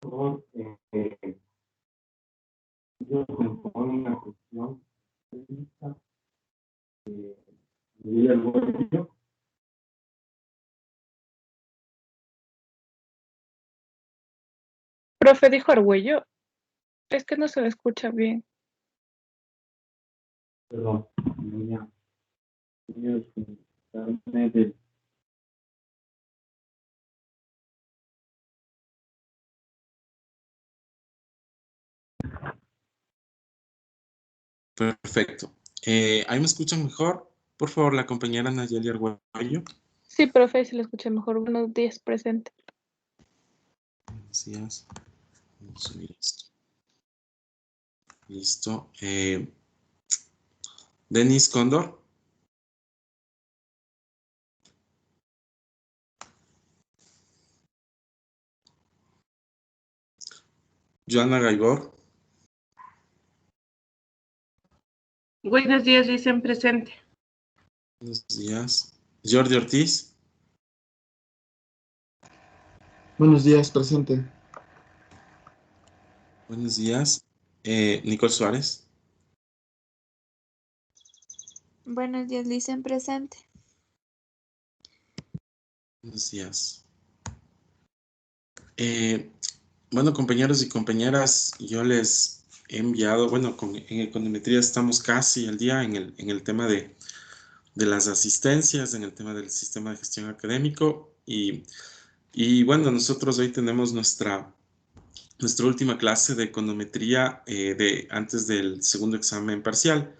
favor, yo compongo una cuestión técnica de algo. Profe, dijo Argüello. Es que no se le escucha bien. Perdón, voy a desconectarme del. Perfecto. ¿Ahí me escuchan mejor? Por favor, la compañera Nayeli Arguello. Sí, profe, se le escucha mejor. Buenos días, presente. Buenos días. Vamos a subir esto. Listo. Denis Cóndor. Joana Gaibor. Buenos días, dicen presente. Buenos días. Jordi Ortiz. Buenos días, presente. Buenos días. Nicole Suárez. Buenos días, dicen presente. Buenos días. Bueno, compañeros y compañeras, yo les he enviado, bueno, en econometría estamos casi al día en el tema de las asistencias, en el tema del sistema de gestión académico y bueno, nosotros hoy tenemos nuestra última clase de econometría antes del segundo examen parcial.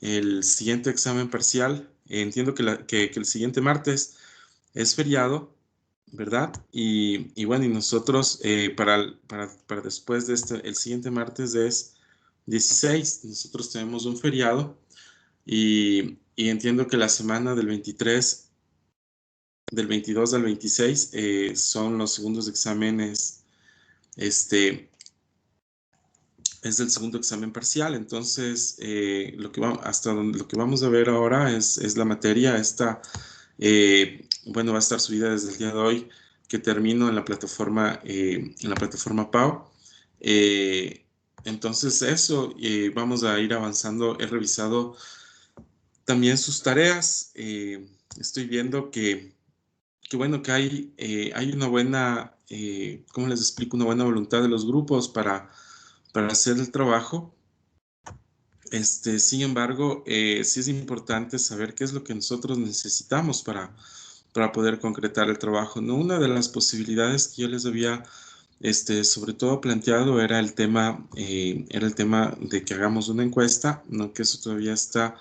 El siguiente examen parcial, entiendo que el siguiente martes es feriado, ¿verdad? Y bueno, y nosotros para después de el siguiente martes es 16, nosotros tenemos un feriado y entiendo que la semana del 23, del 22 al 26 son los segundos exámenes, es del segundo examen parcial. Entonces, lo que vamos a ver ahora es la materia. Bueno, va a estar subida desde el día de hoy, que termino en la plataforma PAU. Entonces, eso, vamos a ir avanzando. He revisado también sus tareas. Estoy viendo que bueno, que hay una buena, ¿cómo les explico? Una buena voluntad de los grupos para hacer el trabajo. Sin embargo, sí es importante saber qué es lo que nosotros necesitamos para poder concretar el trabajo, ¿no? Una de las posibilidades que yo les había, sobre todo planteado era el tema de que hagamos una encuesta, ¿no? Que eso todavía está,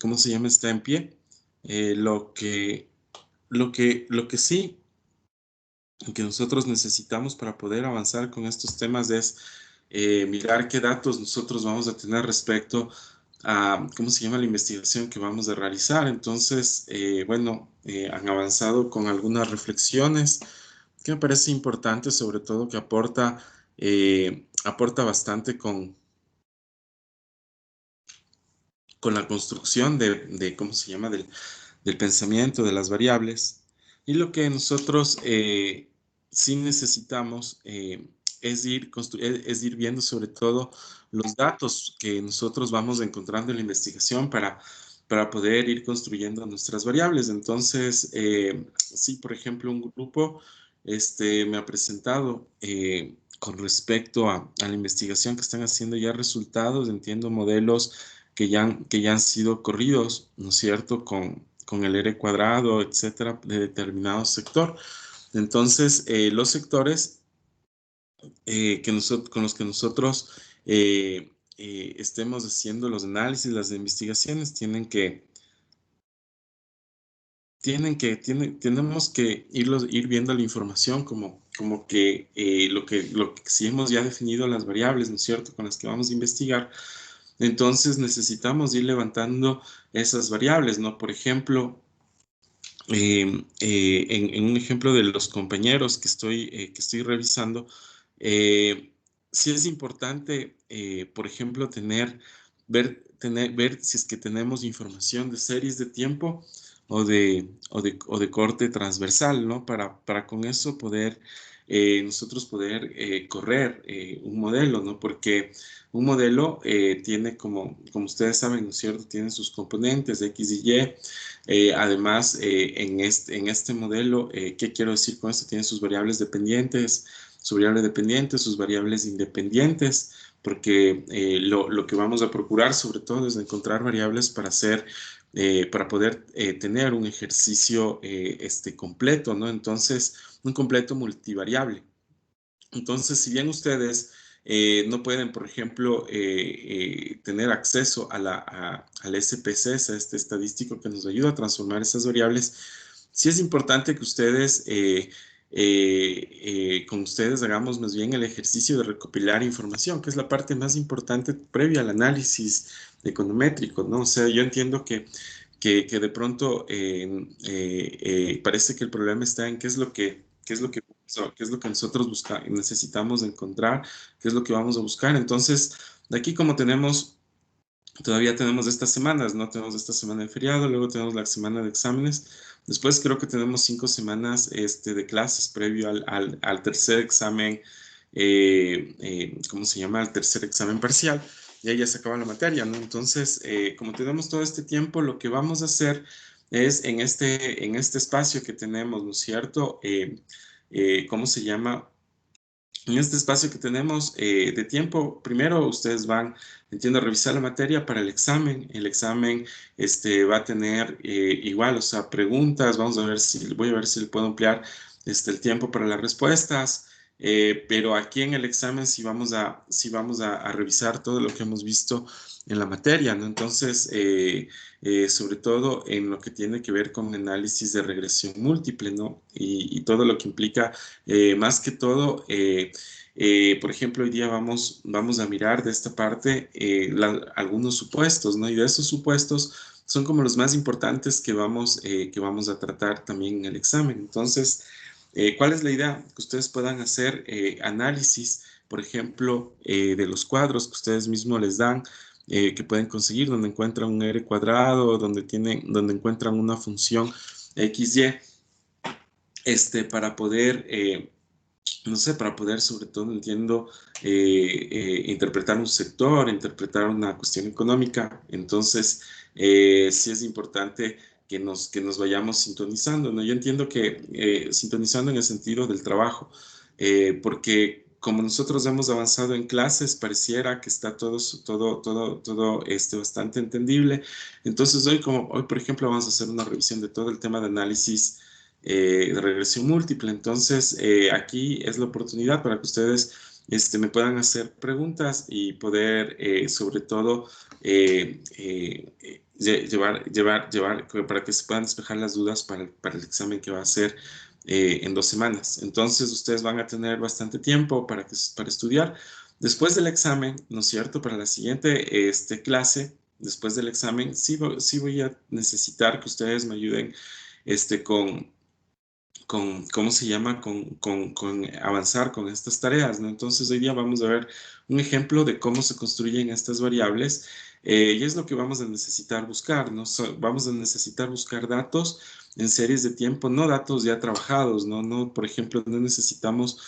¿cómo se llama? Está en pie. Lo que sí que nosotros necesitamos para poder avanzar con estos temas es mirar qué datos nosotros vamos a tener respecto a, ¿cómo se llama?, la investigación que vamos a realizar. Entonces, bueno, han avanzado con algunas reflexiones que me parece importante, sobre todo que aporta bastante con la construcción ¿cómo se llama?, del pensamiento, de las variables. Y lo que nosotros sí necesitamos es ir viendo sobre todo los datos que nosotros vamos encontrando en la investigación para poder ir construyendo nuestras variables. Entonces, sí, por ejemplo, un grupo me ha presentado con respecto a la investigación que están haciendo ya resultados, entiendo modelos que ya han sido corridos, ¿no es cierto?, con el R cuadrado, etcétera, de determinado sector. Entonces, los sectores con los que nosotros estemos haciendo los análisis, las investigaciones, tenemos que ir viendo la información como que lo que si hemos ya definido las variables, ¿no es cierto?, con las que vamos a investigar. Entonces necesitamos ir levantando esas variables, ¿no? Por ejemplo, en un ejemplo de los compañeros que estoy revisando, sí es importante, por ejemplo, ver si es que tenemos información de series de tiempo o de corte transversal, ¿no? Para con eso poder nosotros poder correr un modelo, ¿no? Porque un modelo tiene, como ustedes saben, ¿no es cierto?, tiene sus componentes X y Y. Además, en este modelo, ¿qué quiero decir con esto? Tiene sus variables dependientes, sus variables independientes, porque lo que vamos a procurar sobre todo es encontrar variables para poder tener un ejercicio completo, ¿no? Entonces, un completo multivariable. Entonces, si bien ustedes no pueden, por ejemplo, tener acceso al SPSS, a este estadístico que nos ayuda a transformar esas variables, sí es importante que ustedes, con ustedes hagamos más bien el ejercicio de recopilar información, que es la parte más importante previa al análisis econométrico, ¿no? O sea, yo entiendo que de pronto parece que el problema está en qué es lo que nosotros necesitamos encontrar, qué es lo que vamos a buscar. Entonces, de aquí como todavía tenemos estas semanas, ¿no? Tenemos esta semana de feriado, luego tenemos la semana de exámenes, después creo que tenemos 5 semanas de clases previo al tercer examen, ¿cómo se llama? Al tercer examen parcial, y ahí ya se acaba la materia, ¿no? Entonces, como tenemos todo este tiempo, lo que vamos a hacer es en este espacio que tenemos, ¿no es cierto? ¿Cómo se llama? En este espacio que tenemos de tiempo, primero ustedes van, entiendo, a revisar la materia para el examen. El examen va a tener igual, o sea, preguntas. Voy a ver si le puedo ampliar el tiempo para las respuestas. Pero aquí en el examen sí vamos a revisar todo lo que hemos visto en la materia, ¿no? Entonces, sobre todo en lo que tiene que ver con análisis de regresión múltiple, ¿no? Y todo lo que implica, más que todo, por ejemplo, hoy día vamos a mirar de esta parte algunos supuestos, ¿no? Y de esos supuestos son como los más importantes que vamos a tratar también en el examen. Entonces, ¿cuál es la idea? Que ustedes puedan hacer análisis, por ejemplo, de los cuadros que ustedes mismos les dan, que pueden conseguir, donde encuentran un R cuadrado, donde encuentran una función XY, para poder, no sé, para poder sobre todo, entiendo, interpretar un sector, interpretar una cuestión económica. Entonces, sí es importante que nos vayamos sintonizando, ¿no? Yo entiendo que sintonizando en el sentido del trabajo, porque como nosotros hemos avanzado en clases, pareciera que está todo bastante entendible. Entonces, hoy, por ejemplo, vamos a hacer una revisión de todo el tema de análisis de regresión múltiple. Entonces, aquí es la oportunidad para que ustedes me puedan hacer preguntas y poder, sobre todo, llevar para que se puedan despejar las dudas para el examen que va a ser en 2 semanas. Entonces, ustedes van a tener bastante tiempo para estudiar. Después del examen, ¿no es cierto? Para la siguiente clase, después del examen, sí voy a necesitar que ustedes me ayuden ¿cómo se llama? Con avanzar con estas tareas, ¿no? Entonces, hoy día vamos a ver un ejemplo de cómo se construyen estas variables, y es lo que vamos a necesitar buscar, ¿no? Vamos a necesitar buscar datos en series de tiempo, no datos ya trabajados, ¿no? Por ejemplo, no necesitamos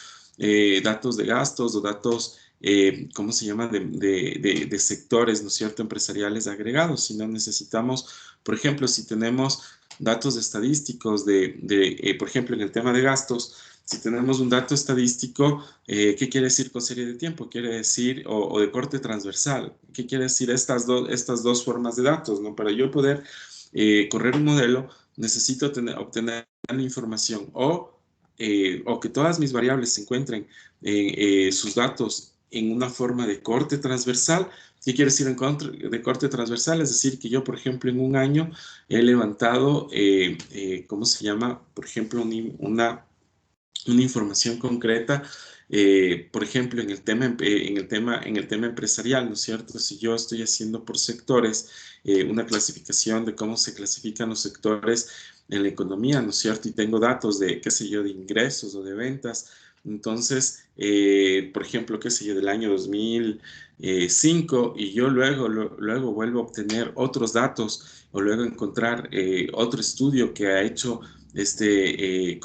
datos de gastos o datos, ¿cómo se llama? De sectores, ¿no es cierto?, empresariales agregados, sino necesitamos, por ejemplo, si tenemos datos estadísticos por ejemplo, en el tema de gastos, si tenemos un dato estadístico, ¿qué quiere decir con serie de tiempo? Quiere decir, o de corte transversal, ¿qué quiere decir estas dos formas de datos, ¿no? Para yo poder correr un modelo, necesito obtener la información o que todas mis variables se encuentren sus datos en una forma de corte transversal. ¿Qué quiere decir de corte transversal? Es decir, que yo, por ejemplo, en un año he levantado, ¿cómo se llama? Por ejemplo, una información concreta, por ejemplo, en el tema empresarial, ¿no es cierto? Si yo estoy haciendo por sectores una clasificación de cómo se clasifican los sectores en la economía, ¿no es cierto? Y tengo datos de, qué sé yo, de ingresos o de ventas. Entonces, por ejemplo, qué sé yo, del año 2005, y yo luego vuelvo a obtener otros datos o luego encontrar otro estudio que ha hecho que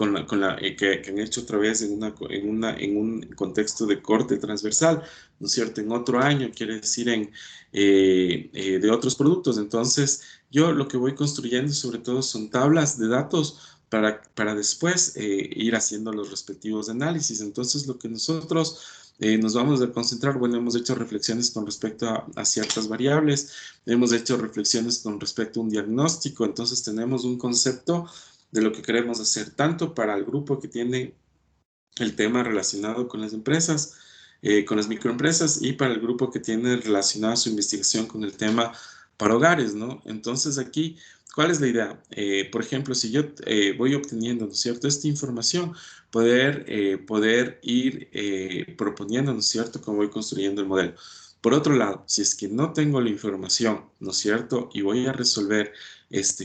han hecho otra vez en un contexto de corte transversal, ¿no es cierto? En otro año, quiere decir de otros productos. Entonces, yo lo que voy construyendo sobre todo son tablas de datos para después ir haciendo los respectivos análisis. Entonces, lo que nosotros nos vamos a concentrar, bueno, hemos hecho reflexiones con respecto a ciertas variables, hemos hecho reflexiones con respecto a un diagnóstico, entonces tenemos un concepto de lo que queremos hacer, tanto para el grupo que tiene el tema relacionado con las empresas, con las microempresas, y para el grupo que tiene relacionada su investigación con el tema para hogares, ¿no? Entonces aquí, ¿cuál es la idea? Por ejemplo, si yo voy obteniendo, ¿no es cierto?, esta información, poder ir proponiendo, ¿no es cierto?, cómo voy construyendo el modelo. Por otro lado, si es que no tengo la información, ¿no es cierto?, y voy a resolver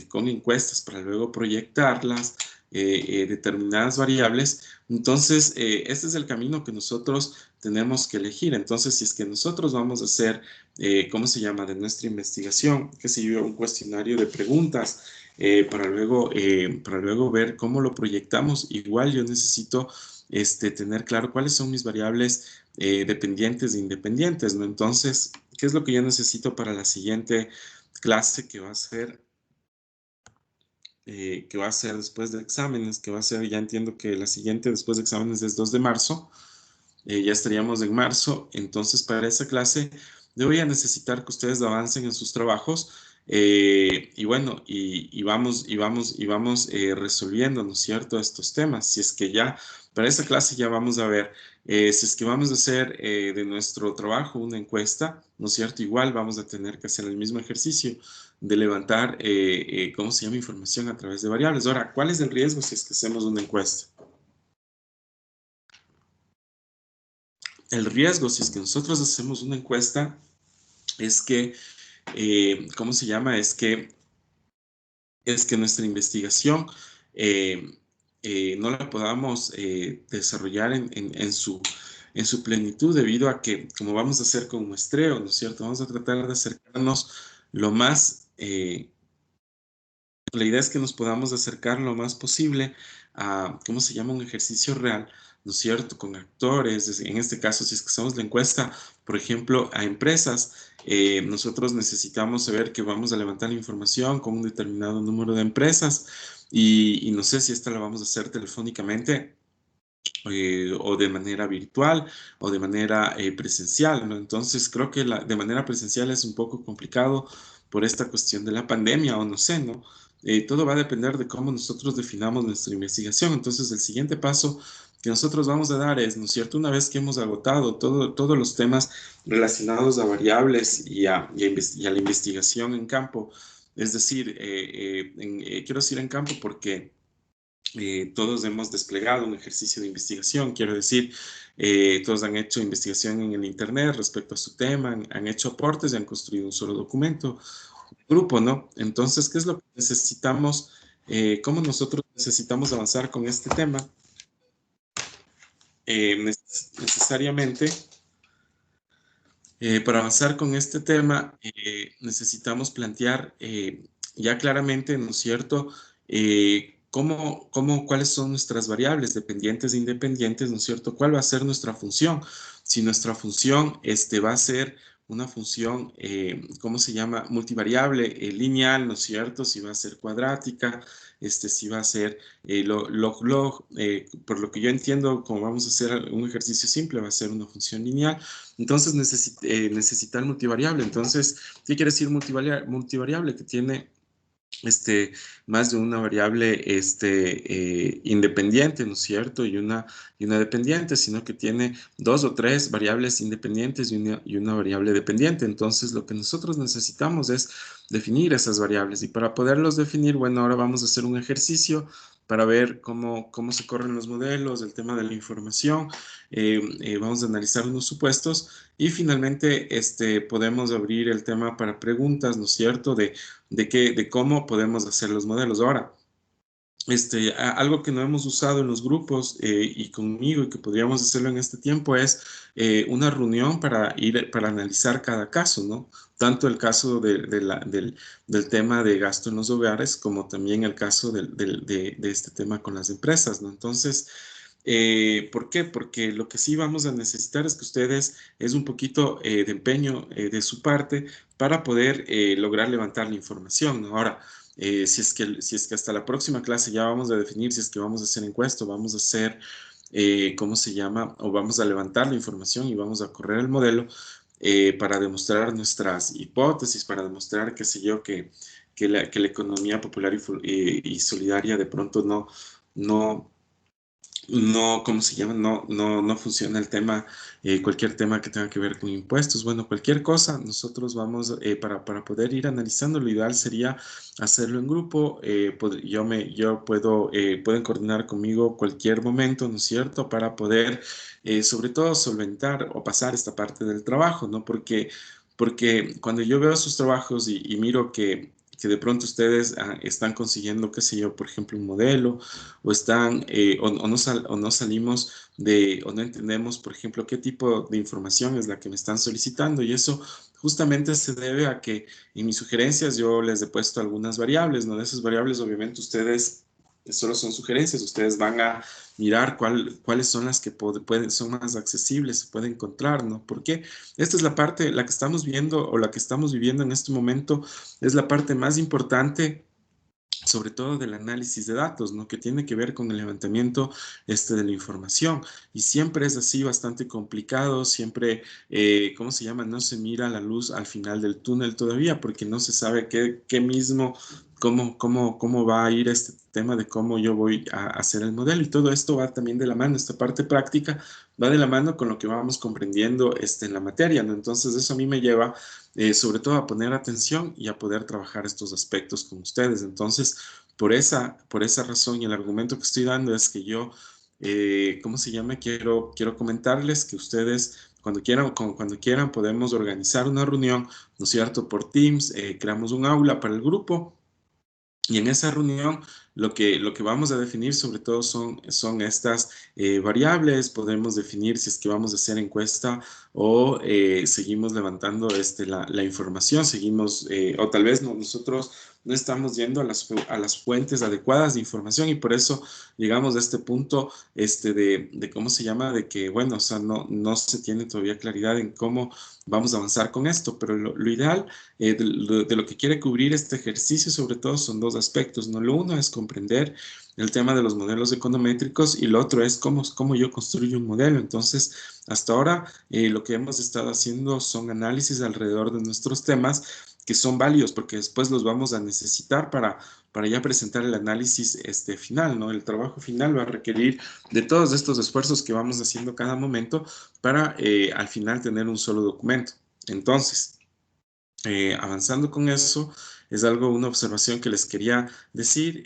con encuestas para luego proyectarlas, determinadas variables, entonces este es el camino que nosotros tenemos que elegir. Entonces, si es que nosotros vamos a hacer, ¿cómo se llama?, de nuestra investigación, que se lleva un cuestionario de preguntas para luego ver cómo lo proyectamos, igual yo necesito tener claro cuáles son mis variables dependientes e independientes, ¿no? Entonces, ¿qué es lo que yo necesito para la siguiente clase que va a ser después de exámenes, que va a ser, ya entiendo que la siguiente después de exámenes es 2 de marzo, ya estaríamos en marzo, entonces para esa clase yo voy a necesitar que ustedes avancen en sus trabajos y bueno, y vamos resolviendo, ¿no es cierto?, estos temas. Si es que ya, para esa clase ya vamos a ver, si es que vamos a hacer de nuestro trabajo una encuesta, ¿no es cierto?, igual vamos a tener que hacer el mismo ejercicio de levantar, ¿cómo se llama?, información a través de variables. Ahora, ¿cuál es el riesgo si es que hacemos una encuesta? El riesgo, si es que nosotros hacemos una encuesta, es que, ¿cómo se llama? Es que nuestra investigación no la podamos desarrollar en su plenitud, debido a que, como vamos a hacer con muestreo, ¿no es cierto?, vamos a tratar de acercarnos lo más, la idea es que nos podamos acercar lo más posible a, ¿cómo se llama?, un ejercicio real, ¿no es cierto?, con actores. En este caso, si es que hacemos la encuesta, por ejemplo, a empresas, nosotros necesitamos saber que vamos a levantar la información con un determinado número de empresas y no sé si esta la vamos a hacer telefónicamente o de manera virtual o de manera presencial, ¿no? Entonces creo que de manera presencial es un poco complicado por esta cuestión de la pandemia, o no sé, ¿no? Todo va a depender de cómo nosotros definamos nuestra investigación. Entonces el siguiente paso que nosotros vamos a dar es, ¿no es cierto?, una vez que hemos agotado todos los temas relacionados a variables y a la investigación en campo, es decir, quiero decir en campo porque todos hemos desplegado un ejercicio de investigación, quiero decir, todos han hecho investigación en el Internet respecto a su tema, han hecho aportes y han construido un solo documento, grupo, ¿no? Entonces, ¿qué es lo que necesitamos? ¿Cómo nosotros necesitamos avanzar con este tema? Necesariamente, para avanzar con este tema, necesitamos plantear ya claramente, ¿no es cierto?, cuáles son nuestras variables dependientes e independientes, ¿no es cierto?, cuál va a ser nuestra función. Si nuestra función va a ser una función, ¿cómo se llama?, multivariable, lineal, ¿no es cierto?, si va a ser cuadrática, si va a ser log, por lo que yo entiendo, como vamos a hacer un ejercicio simple, va a ser una función lineal. Entonces necesitar multivariable. Entonces, ¿qué quiere decir multivariable? Que tiene más de una variable independiente, ¿no es cierto?, y una dependiente, sino que tiene 2 o 3 variables independientes y una variable dependiente. Entonces, lo que nosotros necesitamos es definir esas variables, y para poderlos definir, bueno, ahora vamos a hacer un ejercicio para ver cómo se corren los modelos, el tema de la información. Vamos a analizar unos supuestos y finalmente podemos abrir el tema para preguntas, ¿no es cierto?, de cómo podemos hacer los modelos. Ahora, algo que no hemos usado en los grupos y conmigo, y que podríamos hacerlo en este tiempo, es una reunión para analizar cada caso, ¿no? tanto el caso del tema de gasto en los hogares como también el caso de este tema con las empresas, ¿no? Entonces, ¿por qué? Porque lo que sí vamos a necesitar es que ustedes es un poquito de empeño de su parte para poder lograr levantar la información, ¿no? Ahora, si es que hasta la próxima clase ya vamos a definir si es que vamos a hacer encuesta, vamos a hacer, ¿cómo se llama? O vamos a levantar la información y vamos a correr el modelo para demostrar nuestras hipótesis, para demostrar, qué sé yo, que la economía popular y solidaria de pronto no, no, ¿cómo se llama? No funciona el tema, cualquier tema que tenga que ver con impuestos. Bueno, cualquier cosa, nosotros vamos, para poder ir analizando, lo ideal sería hacerlo en grupo. Pueden coordinar conmigo cualquier momento, ¿no es cierto? Para poder, sobre todo, solventar o pasar esta parte del trabajo, ¿no? Porque cuando yo veo sus trabajos y miro que de pronto ustedes están consiguiendo, qué sé yo, por ejemplo, un modelo, o están, o no salimos o no entendemos, por ejemplo, qué tipo de información es la que me están solicitando, y eso justamente se debe a que en mis sugerencias yo les he puesto algunas variables, ¿no? De esas variables, obviamente, ustedes solo son sugerencias, ustedes van a mirar cuáles son las que son más accesibles, se puede encontrar, ¿no? Porque esta es la parte, la que estamos viendo o la que estamos viviendo en este momento, es la parte más importante, sobre todo del análisis de datos, ¿no? Que tiene que ver con el levantamiento de la información. Y siempre es así, bastante complicado, siempre, ¿cómo se llama? No se mira la luz al final del túnel todavía, porque no se sabe cómo va a ir este tema de cómo yo voy a hacer el modelo. Y todo esto va también de la mano, esta parte práctica va de la mano con lo que vamos comprendiendo en la materia, ¿no? Entonces eso a mí me lleva sobre todo a poner atención y a poder trabajar estos aspectos con ustedes. Entonces, por esa razón y el argumento que estoy dando es que yo, ¿cómo se llama? Quiero comentarles que ustedes, cuando quieran, podemos organizar una reunión, ¿no es cierto? Por Teams, creamos un aula para el grupo. Y en esa reunión lo que vamos a definir sobre todo son estas variables. Podemos definir si es que vamos a hacer encuesta o seguimos levantando la información, seguimos, o tal vez nosotros no estamos yendo a las fuentes adecuadas de información y por eso llegamos a este punto de cómo se llama, de que, bueno, o sea, no se tiene todavía claridad en cómo vamos a avanzar con esto, pero lo ideal de lo que quiere cubrir este ejercicio, sobre todo, son dos aspectos, ¿no? Lo uno es comprender el tema de los modelos econométricos y lo otro es cómo yo construyo un modelo. Entonces, hasta ahora, lo que hemos estado haciendo son análisis alrededor de nuestros temas que son válidos porque después los vamos a necesitar para ya presentar el análisis final, ¿no? El trabajo final va a requerir de todos estos esfuerzos que vamos haciendo cada momento para al final tener un solo documento. Entonces, avanzando con eso, es una observación que les quería decir.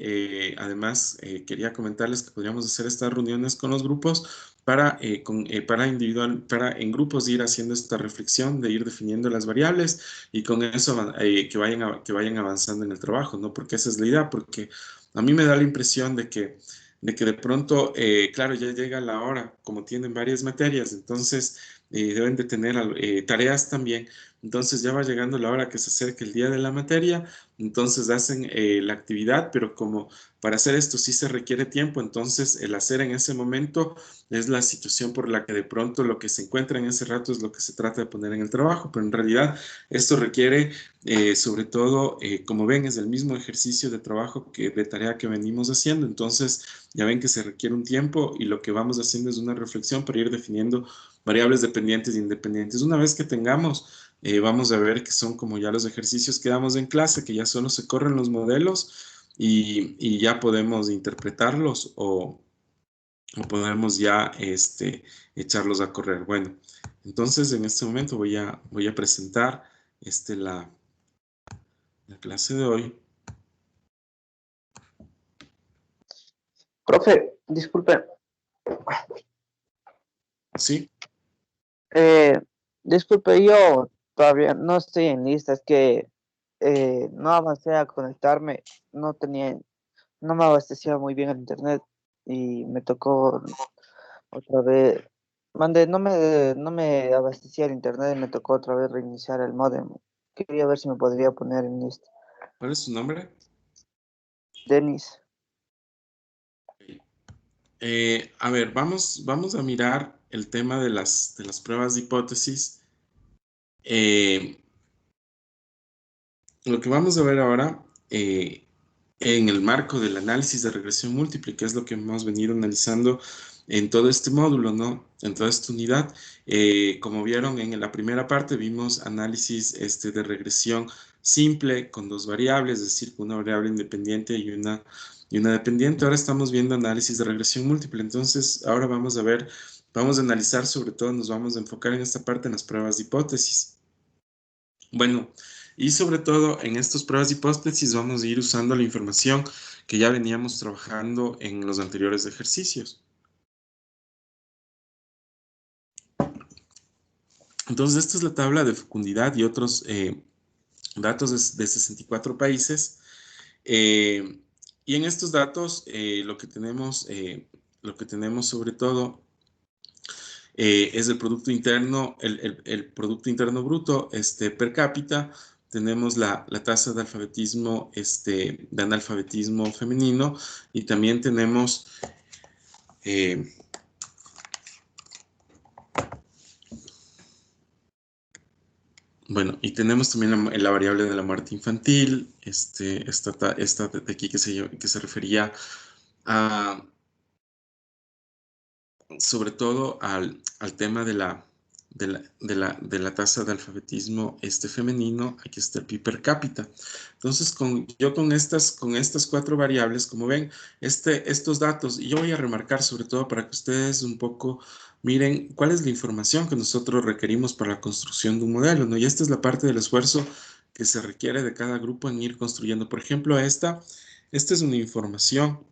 Además, quería comentarles que podríamos hacer estas reuniones con los grupos para en grupos ir haciendo esta reflexión, de ir definiendo las variables y con eso que vayan avanzando en el trabajo, ¿no? Porque esa es la idea, porque a mí me da la impresión de pronto, claro, ya llega la hora, como tienen varias materias, entonces deben de tener tareas también. Entonces ya va llegando la hora que se acerca el día de la materia, entonces hacen la actividad, pero como para hacer esto sí se requiere tiempo, entonces el hacer en ese momento es la situación por la que de pronto lo que se encuentra en ese rato es lo que se trata de poner en el trabajo, pero en realidad esto requiere sobre todo, como ven, es el mismo ejercicio de trabajo de tarea que venimos haciendo, entonces ya ven que se requiere un tiempo y lo que vamos haciendo es una reflexión para ir definiendo variables dependientes e independientes. Una vez que tengamos vamos a ver que son como ya los ejercicios que damos en clase, que ya solo se corren los modelos y ya podemos interpretarlos o podemos ya echarlos a correr. Bueno, entonces en este momento voy a presentar la clase de hoy. Profe, disculpe. Sí. Disculpe, yo todavía no estoy en lista, es que no avancé a conectarme, no me abastecía muy bien el internet y me tocó otra vez, no me abastecía el internet y me tocó otra vez reiniciar el módem quería ver si me podría poner en lista. ¿Cuál es su nombre? Denis. A ver, vamos a mirar el tema de las pruebas de hipótesis. Lo que vamos a ver ahora en el marco del análisis de regresión múltiple, que es lo que hemos venido analizando en todo este módulo, ¿no? En toda esta unidad. Como vieron en la primera parte, vimos análisis de regresión simple con dos variables, es decir, con una variable independiente y una dependiente. Ahora estamos viendo análisis de regresión múltiple. Entonces, ahora vamos a ver, vamos a analizar, sobre todo nos vamos a enfocar en esta parte en las pruebas de hipótesis. Bueno, y sobre todo en estas pruebas de hipótesis vamos a ir usando la información que ya veníamos trabajando en los anteriores ejercicios. Entonces, esta es la tabla de fecundidad y otros datos de 64 países. Y en estos datos lo que tenemos sobre todo es el Producto Interno, el Producto Interno Bruto per cápita. Tenemos la tasa de analfabetismo femenino y también tenemos bueno, y tenemos también la variable de la muerte infantil, esta de aquí que se refería a, sobre todo al tema de la tasa de alfabetismo femenino. Aquí está el PIB per cápita. Entonces, con estas cuatro variables, como ven, estos datos, y yo voy a remarcar sobre todo para que ustedes un poco miren cuál es la información que nosotros requerimos para la construcción de un modelo, ¿no? Y esta es la parte del esfuerzo que se requiere de cada grupo en ir construyendo. Por ejemplo, esta es una información,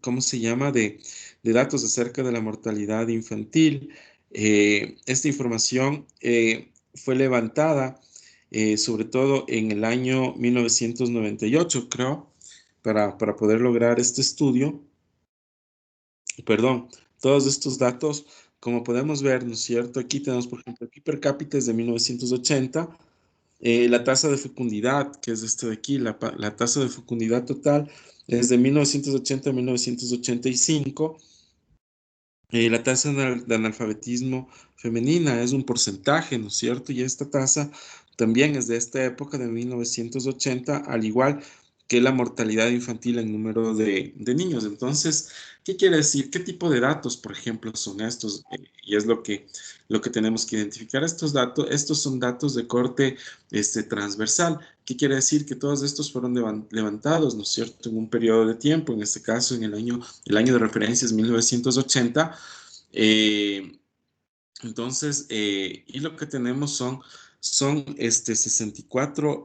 ¿cómo se llama? De datos acerca de la mortalidad infantil. Esta información fue levantada sobre todo en el año 1998, creo, para poder lograr este estudio. Perdón, todos estos datos, como podemos ver, ¿no es cierto? Aquí tenemos, por ejemplo, el per cápita es de 1980, la tasa de fecundidad, que es de aquí, la tasa de fecundidad total es de 1980 a 1985. La tasa de analfabetismo femenina es un porcentaje, ¿no es cierto? Y esta tasa también es de esta época, de 1980, al igual que la mortalidad infantil en número de niños. Entonces, ¿qué quiere decir? ¿Qué tipo de datos, por ejemplo, son estos? Y es lo que tenemos que identificar. Estos son datos de corte transversal. ¿Qué quiere decir? Que todos estos fueron levantados, ¿no es cierto?, en un periodo de tiempo, en este caso, en el año de referencia es 1980. Entonces, y lo que tenemos son 64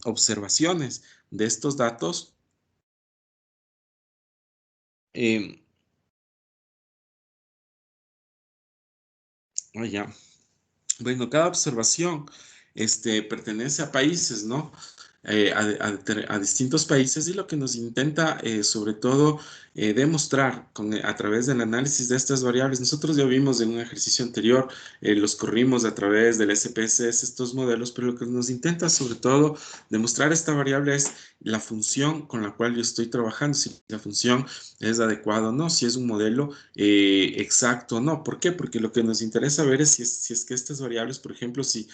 observaciones de estos datos. Ya. Bueno, cada observación pertenece a países, ¿no? A distintos países, y lo que nos intenta sobre todo demostrar a través del análisis de estas variables. Nosotros ya vimos en un ejercicio anterior, los corrimos a través del SPSS estos modelos, pero lo que nos intenta sobre todo demostrar esta variable es la función con la cual yo estoy trabajando, si la función es adecuada o no, si es un modelo exacto o no. ¿Por qué? Porque lo que nos interesa ver es si es que estas variables, por ejemplo, si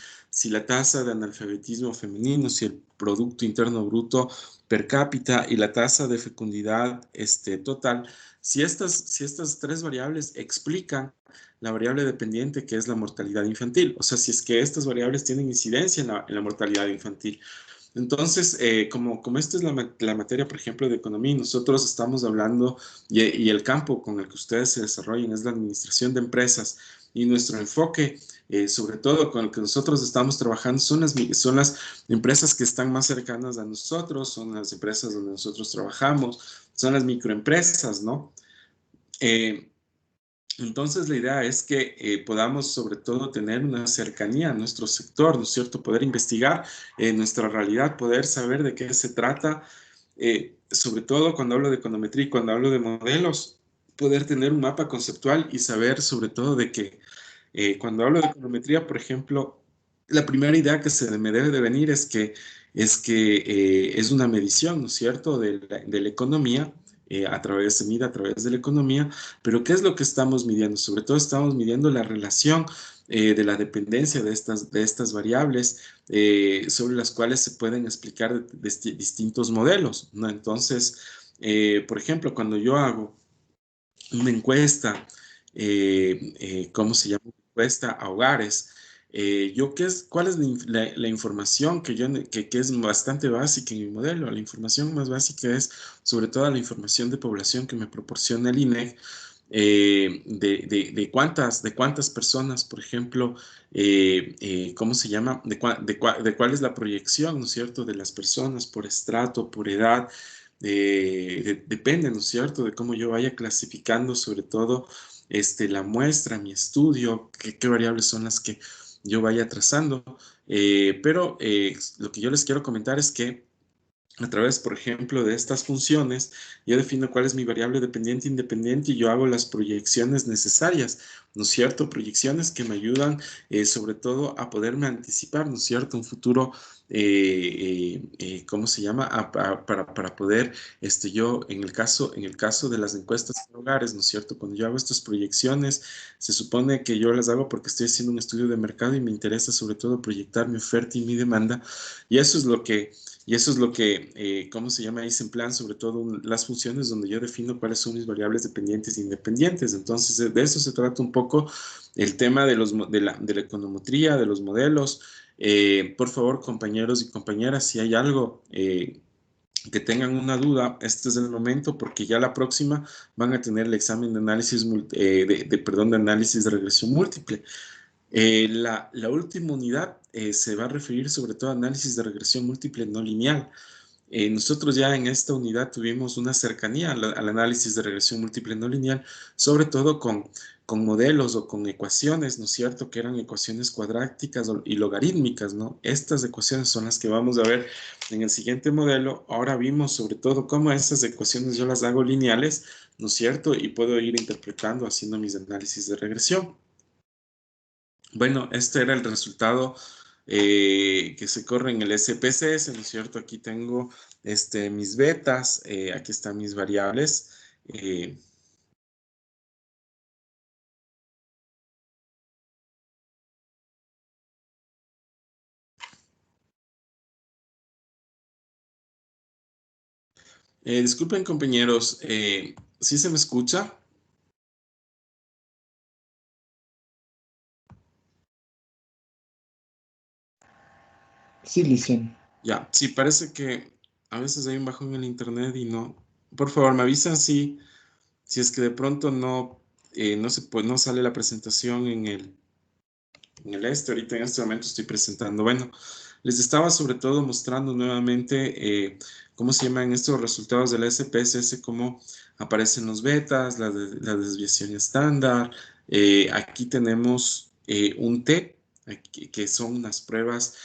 la tasa de analfabetismo femenino, si el Producto Interno Bruto per cápita y la tasa de fecundidad total, si estas tres variables explican la variable dependiente, que es la mortalidad infantil, o sea, si es que estas variables tienen incidencia en la mortalidad infantil. Entonces, como esta es la materia, por ejemplo, de economía, nosotros estamos hablando, y el campo con el que ustedes se desarrollan es la administración de empresas, y nuestro enfoque, sobre todo con el que nosotros estamos trabajando, son las empresas que están más cercanas a nosotros, son las empresas donde nosotros trabajamos, son las microempresas, ¿no? Entonces, la idea es que podamos, sobre todo, tener una cercanía a nuestro sector, ¿no es cierto? Poder investigar nuestra realidad, poder saber de qué se trata, sobre todo cuando hablo de econometría y cuando hablo de modelos, poder tener un mapa conceptual y saber, sobre todo, de que cuando hablo de econometría, por ejemplo, La primera idea que se me debe de venir es una medición, ¿no es cierto?, de la economía, se mide a través de la economía, pero ¿qué es lo que estamos midiendo? Sobre todo estamos midiendo la relación de la dependencia de estas variables sobre las cuales se pueden explicar distintos modelos, ¿no? Entonces, por ejemplo, cuando yo hago una encuesta, ¿cómo se llama? Una encuesta a hogares. ¿Cuál es la información que es bastante básica en mi modelo? La información más básica es sobre todo la información de población que me proporciona el INEC, de cuántas personas, por ejemplo, ¿cómo se llama? De cuál es la proyección, ¿no es cierto?, de las personas por estrato, por edad. Depende, ¿no es cierto?, de cómo yo vaya clasificando, sobre todo, la muestra, mi estudio, qué variables son las que yo vaya trazando. Pero lo que yo les quiero comentar es que a través, por ejemplo, de estas funciones, yo defino cuál es mi variable dependiente e independiente y yo hago las proyecciones necesarias, ¿no es cierto? Proyecciones que me ayudan sobre todo a poderme anticipar, ¿no es cierto? Un futuro, ¿cómo se llama? Para poder, yo, en el caso de las encuestas en hogares, ¿no es cierto? Cuando yo hago estas proyecciones, se supone que yo las hago porque estoy haciendo un estudio de mercado y me interesa sobre todo proyectar mi oferta y mi demanda, y eso es lo que ¿cómo se llama? Dice en plan, sobre todo las funciones donde yo defino cuáles son mis variables dependientes e independientes. Entonces, de eso se trata un poco el tema de la econometría, de los modelos. Por favor, compañeros y compañeras, si hay algo que tengan una duda, este es el momento porque ya la próxima van a tener el examen de análisis, perdón, de análisis de regresión múltiple. La última unidad se va a referir sobre todo a análisis de regresión múltiple no lineal. Nosotros ya en esta unidad tuvimos una cercanía al análisis de regresión múltiple no lineal, sobre todo con modelos o con ecuaciones, ¿no es cierto?, que eran ecuaciones cuadráticas y logarítmicas, ¿no? Estas ecuaciones son las que vamos a ver en el siguiente modelo. Ahora vimos sobre todo cómo estas ecuaciones yo las hago lineales, ¿no es cierto?, y puedo ir interpretando haciendo mis análisis de regresión. Bueno, este era el resultado que se corre en el SPSS, ¿no es cierto? Aquí tengo mis betas, aquí están mis variables. Disculpen, compañeros, ¿sí se me escucha? Sí, Licen. Ya, sí, parece que a veces hay un bajón en el internet y no. Por favor, me avisan si es que de pronto no sale la presentación en el ahorita en este momento estoy presentando. Bueno, les estaba sobre todo mostrando nuevamente cómo se llaman estos resultados del SPSS, cómo aparecen los betas, la desviación estándar. Aquí tenemos un T, que son unas pruebas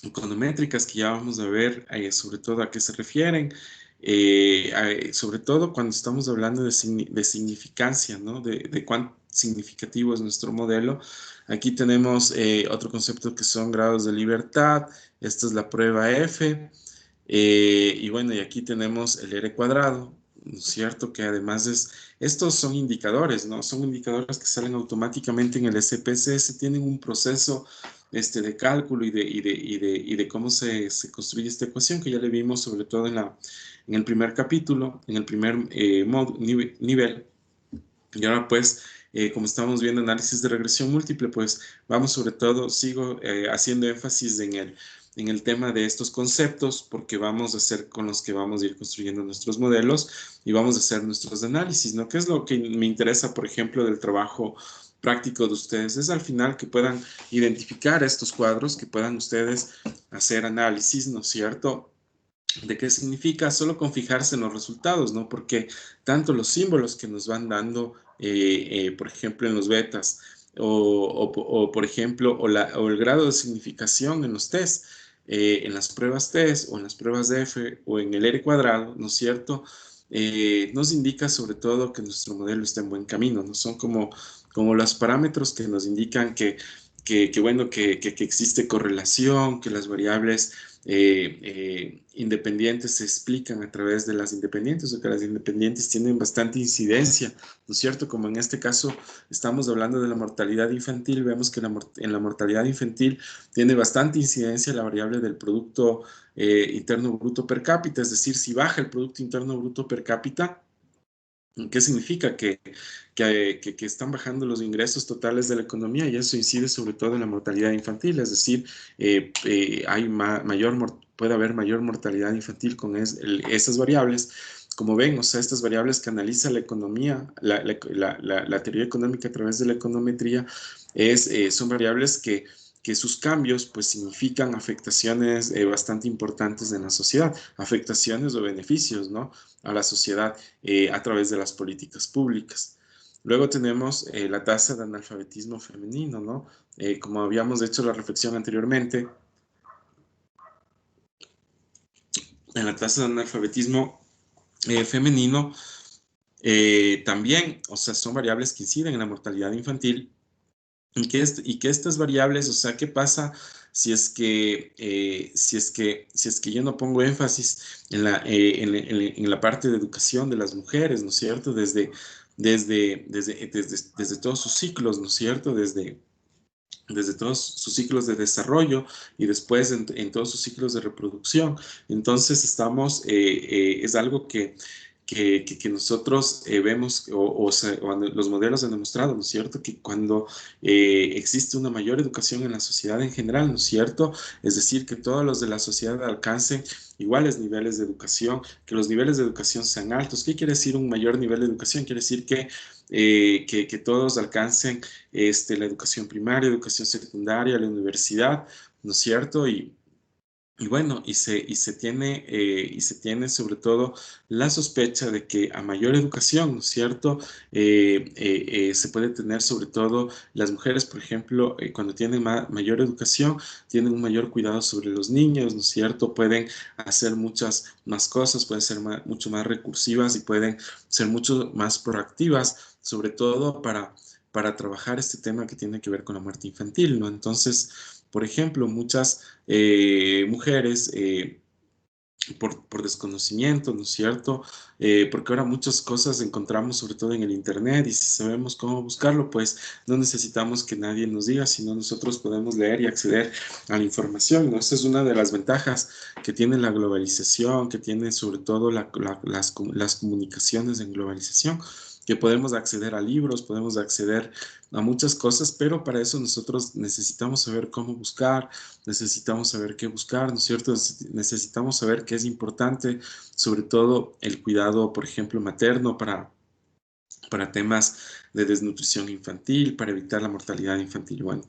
econométricas que ya vamos a ver sobre todo a qué se refieren, sobre todo cuando estamos hablando de significancia, ¿no? De cuán significativo es nuestro modelo. Aquí tenemos otro concepto que son grados de libertad. Esta es la prueba F. Y bueno, y aquí tenemos el R cuadrado, ¿no es cierto? Que además estos son indicadores, ¿no? Son indicadores que salen automáticamente en el SPSS, tienen un proceso de cálculo y de cómo se construye esta ecuación, que ya le vimos sobre todo en el primer capítulo, en el primer nivel. Y ahora pues, como estamos viendo análisis de regresión múltiple, pues vamos sobre todo, sigo haciendo énfasis en el tema de estos conceptos, porque vamos a hacer con los que vamos a ir construyendo nuestros modelos y vamos a hacer nuestros análisis, ¿no? ¿Qué es lo que me interesa, por ejemplo, del trabajo práctico de ustedes? Es al final que puedan identificar estos cuadros, que puedan ustedes hacer análisis, ¿no es cierto?, de qué significa solo con fijarse en los resultados, ¿no? Porque tanto los símbolos que nos van dando, por ejemplo, en los betas, por ejemplo, o el grado de significación en los test, en las pruebas test o en las pruebas de F o en el R cuadrado, ¿no es cierto? Nos indica sobre todo que nuestro modelo está en buen camino, ¿no? Son como los parámetros que nos indican que bueno, que existe correlación, que las variables independientes se explican a través de las independientes, o que las independientes tienen bastante incidencia, ¿no es cierto? Como en este caso estamos hablando de la mortalidad infantil, vemos que en la mortalidad infantil tiene bastante incidencia la variable del Producto Interno Bruto per cápita, es decir, si baja el Producto Interno Bruto per cápita, ¿qué significa? Que están bajando los ingresos totales de la economía, y eso incide sobre todo en la mortalidad infantil, es decir, puede haber mayor mortalidad infantil con esas variables. Como ven, o sea, estas variables que analiza la economía, la teoría económica a través de la econometría, son variables que sus cambios pues significan afectaciones bastante importantes en la sociedad, afectaciones o beneficios, ¿no?, a la sociedad a través de las políticas públicas. Luego tenemos la tasa de analfabetismo femenino, ¿no? Como habíamos hecho la reflexión anteriormente, en la tasa de analfabetismo femenino también, o sea, son variables que inciden en la mortalidad infantil, y que estas variables, o sea, ¿qué pasa si es que yo no pongo énfasis en la parte de educación de las mujeres, ¿no es cierto? Desde todos sus ciclos, ¿no es cierto? Desde todos sus ciclos de desarrollo y después en todos sus ciclos de reproducción. Entonces es algo que nosotros vemos, o los modelos han demostrado, ¿no es cierto?, que cuando existe una mayor educación en la sociedad en general, ¿no es cierto?, es decir, que todos los de la sociedad alcancen iguales niveles de educación, que los niveles de educación sean altos. ¿Qué quiere decir un mayor nivel de educación? Quiere decir que todos alcancen la educación primaria, educación secundaria, la universidad, ¿no es cierto? Y bueno, se tiene sobre todo la sospecha de que a mayor educación, ¿no es cierto?, se puede tener sobre todo las mujeres, por ejemplo, cuando tienen mayor educación, tienen un mayor cuidado sobre los niños, ¿no es cierto?, pueden hacer muchas más cosas, pueden ser mucho más recursivas y pueden ser mucho más proactivas, sobre todo para trabajar este tema que tiene que ver con la muerte infantil, ¿no? Entonces, por ejemplo, muchas mujeres, por desconocimiento, ¿no es cierto? Porque ahora muchas cosas encontramos sobre todo en el internet, y si sabemos cómo buscarlo, pues no necesitamos que nadie nos diga, sino nosotros podemos leer y acceder a la información, ¿no? Esa es una de las ventajas que tiene la globalización, que tiene sobre todo las comunicaciones en globalización, que podemos acceder a libros, podemos acceder a muchas cosas, pero para eso nosotros necesitamos saber cómo buscar, necesitamos saber qué buscar, ¿no es cierto? Necesitamos saber qué es importante, sobre todo el cuidado, por ejemplo, materno para temas de desnutrición infantil, para evitar la mortalidad infantil, bueno,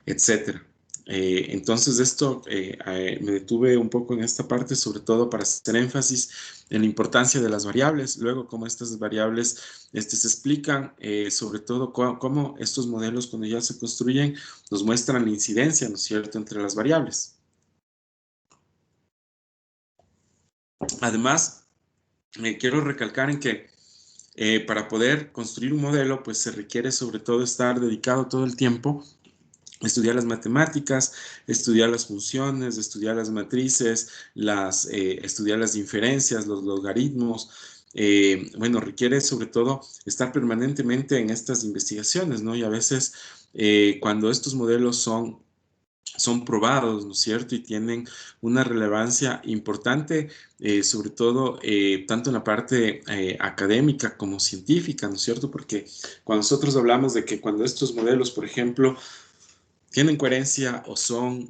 etcétera. Entonces esto me detuve un poco en esta parte, sobre todo para hacer énfasis en la importancia de las variables, luego cómo estas variables se explican, sobre todo cómo estos modelos cuando ya se construyen nos muestran la incidencia, ¿no es cierto?, entre las variables. Además, quiero recalcar en que para poder construir un modelo, pues se requiere sobre todo estar dedicado todo el tiempo estudiar las matemáticas, estudiar las funciones, estudiar las matrices, estudiar las inferencias, los logaritmos. Bueno, requiere sobre todo estar permanentemente en estas investigaciones, ¿no? Y a veces cuando estos modelos son probados, ¿no es cierto?, y tienen una relevancia importante, sobre todo tanto en la parte académica como científica, ¿no es cierto?, porque cuando nosotros hablamos de que cuando estos modelos, por ejemplo, tienen coherencia o son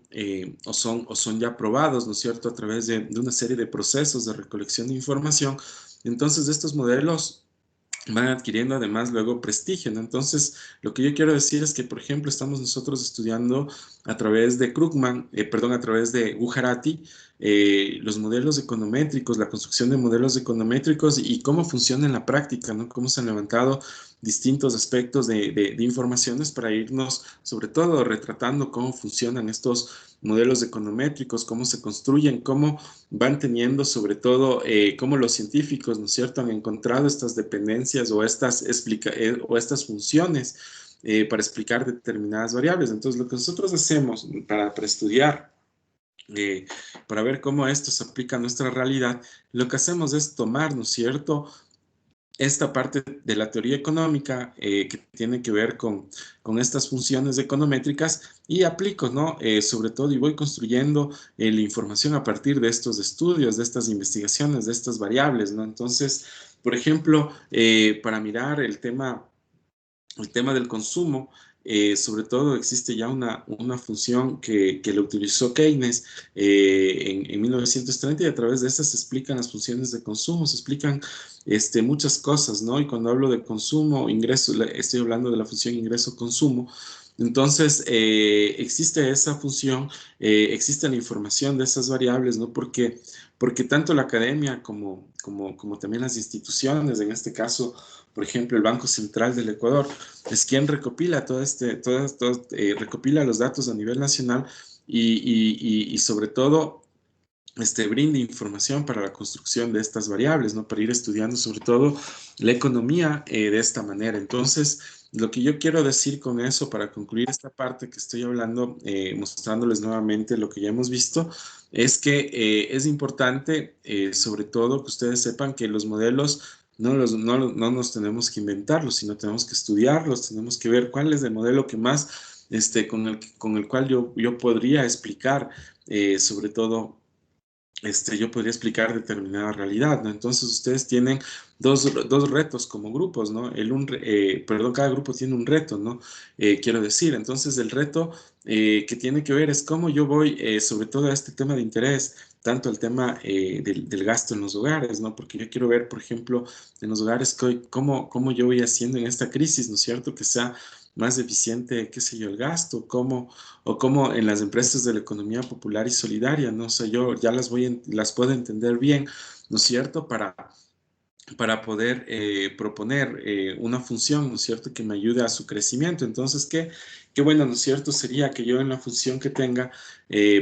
ya probados, ¿no es cierto?, a través de una serie de procesos de recolección de información, entonces estos modelos van adquiriendo además luego prestigio, ¿no? Entonces, lo que yo quiero decir es que, por ejemplo, estamos nosotros estudiando a través de Krugman, a través de Gujarati, los modelos econométricos, la construcción de modelos econométricos y cómo funciona en la práctica, ¿no? Cómo se han levantado distintos aspectos de informaciones para irnos, sobre todo, retratando cómo funcionan estos modelos econométricos, cómo se construyen, cómo van teniendo, sobre todo, cómo los científicos, ¿no es cierto?, han encontrado estas dependencias o estas funciones para explicar determinadas variables. Entonces, lo que nosotros hacemos para estudiar, para ver cómo esto se aplica a nuestra realidad, lo que hacemos es tomar, ¿no es cierto?, esta parte de la teoría económica que tiene que ver con estas funciones econométricas y aplico, ¿no? Sobre todo, y voy construyendo la información a partir de estos estudios, de estas investigaciones, de estas variables, ¿no? Entonces, por ejemplo, para mirar el tema del consumo, sobre todo existe ya una función que lo utilizó Keynes en 1930 y a través de esta se explican las funciones de consumo, se explican muchas cosas, ¿no? Y cuando hablo de consumo, ingreso, estoy hablando de la función ingreso-consumo. Entonces, existe esa función, existe la información de esas variables, ¿no? Porque tanto la academia como también las instituciones, en este caso, por ejemplo, el Banco Central del Ecuador, es quien recopila recopila los datos a nivel nacional y sobre todo brinda información para la construcción de estas variables, ¿no? Para ir estudiando sobre todo la economía de esta manera. Entonces, lo que yo quiero decir con eso, para concluir esta parte que estoy hablando, mostrándoles nuevamente lo que ya hemos visto, es que es importante, sobre todo, que ustedes sepan que los modelos no nos tenemos que inventarlos, sino tenemos que estudiarlos, tenemos que ver cuál es el modelo que más, con el cual yo podría explicar, sobre todo, yo podría explicar determinada realidad, ¿no? Entonces ustedes tienen dos retos como grupos, ¿no? Cada grupo tiene un reto, ¿no? Quiero decir, entonces el reto que tiene que ver es cómo yo voy, sobre todo a este tema de interés, tanto el tema del gasto en los hogares, ¿no? Porque yo quiero ver, por ejemplo, en los hogares cómo yo voy haciendo en esta crisis, ¿no es cierto? Que sea más eficiente, qué sé yo, el gasto, o cómo en las empresas de la economía popular y solidaria, ¿no? O sea, yo ya las puedo entender bien, ¿no es cierto? Para poder proponer una función, ¿no es cierto?, que me ayude a su crecimiento. Entonces, qué bueno, ¿no es cierto?, sería que yo en la función que tenga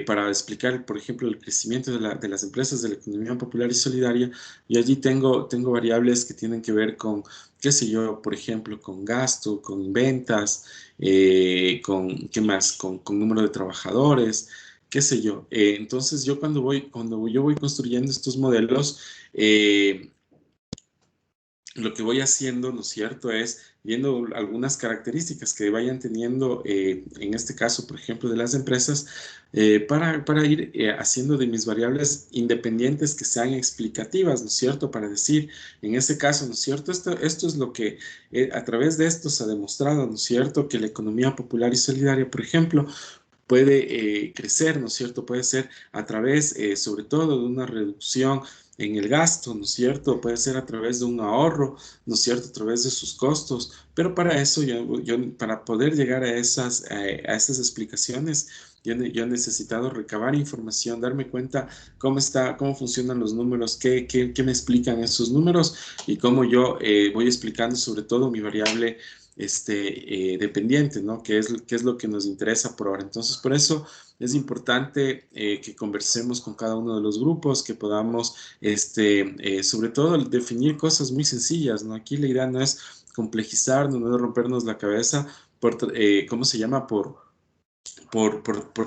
para explicar, por ejemplo, el crecimiento de las empresas de la economía popular y solidaria, y allí tengo variables que tienen que ver con, qué sé yo, por ejemplo, con gasto, con ventas, ¿qué más?, con número de trabajadores, qué sé yo. Entonces, yo cuando yo voy construyendo estos modelos, lo que voy haciendo, ¿no es cierto?, es viendo algunas características que vayan teniendo, en este caso, por ejemplo, de las empresas, para ir haciendo de mis variables independientes que sean explicativas, ¿no es cierto?, para decir, en este caso, ¿no es cierto?, esto es lo que a través de esto se ha demostrado, ¿no es cierto?, que la economía popular y solidaria, por ejemplo, puede crecer, ¿no es cierto? Puede ser a través, sobre todo, de una reducción en el gasto, ¿no es cierto? Puede ser a través de un ahorro, ¿no es cierto? A través de sus costos. Pero para eso, para poder llegar a estas explicaciones, yo he necesitado recabar información, darme cuenta cómo funcionan los números, qué me explican esos números y cómo yo voy explicando sobre todo mi variable dependiente, ¿no? ¿Qué es lo que nos interesa por ahora? Entonces, por eso es importante que conversemos con cada uno de los grupos, que podamos, sobre todo, definir cosas muy sencillas, ¿no? Aquí la idea no es complejizar, no es rompernos la cabeza por, ¿cómo se llama? Por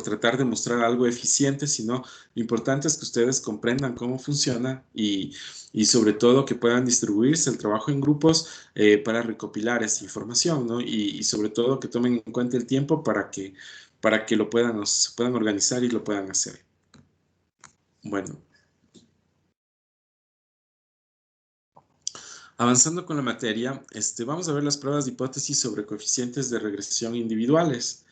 tratar de mostrar algo eficiente, sino lo importante es que ustedes comprendan cómo funciona y sobre todo que puedan distribuirse el trabajo en grupos para recopilar esa información, ¿no? Y sobre todo que tomen en cuenta el tiempo para que se puedan organizar y lo puedan hacer. Bueno. Avanzando con la materia, vamos a ver las pruebas de hipótesis sobre coeficientes de regresión individuales.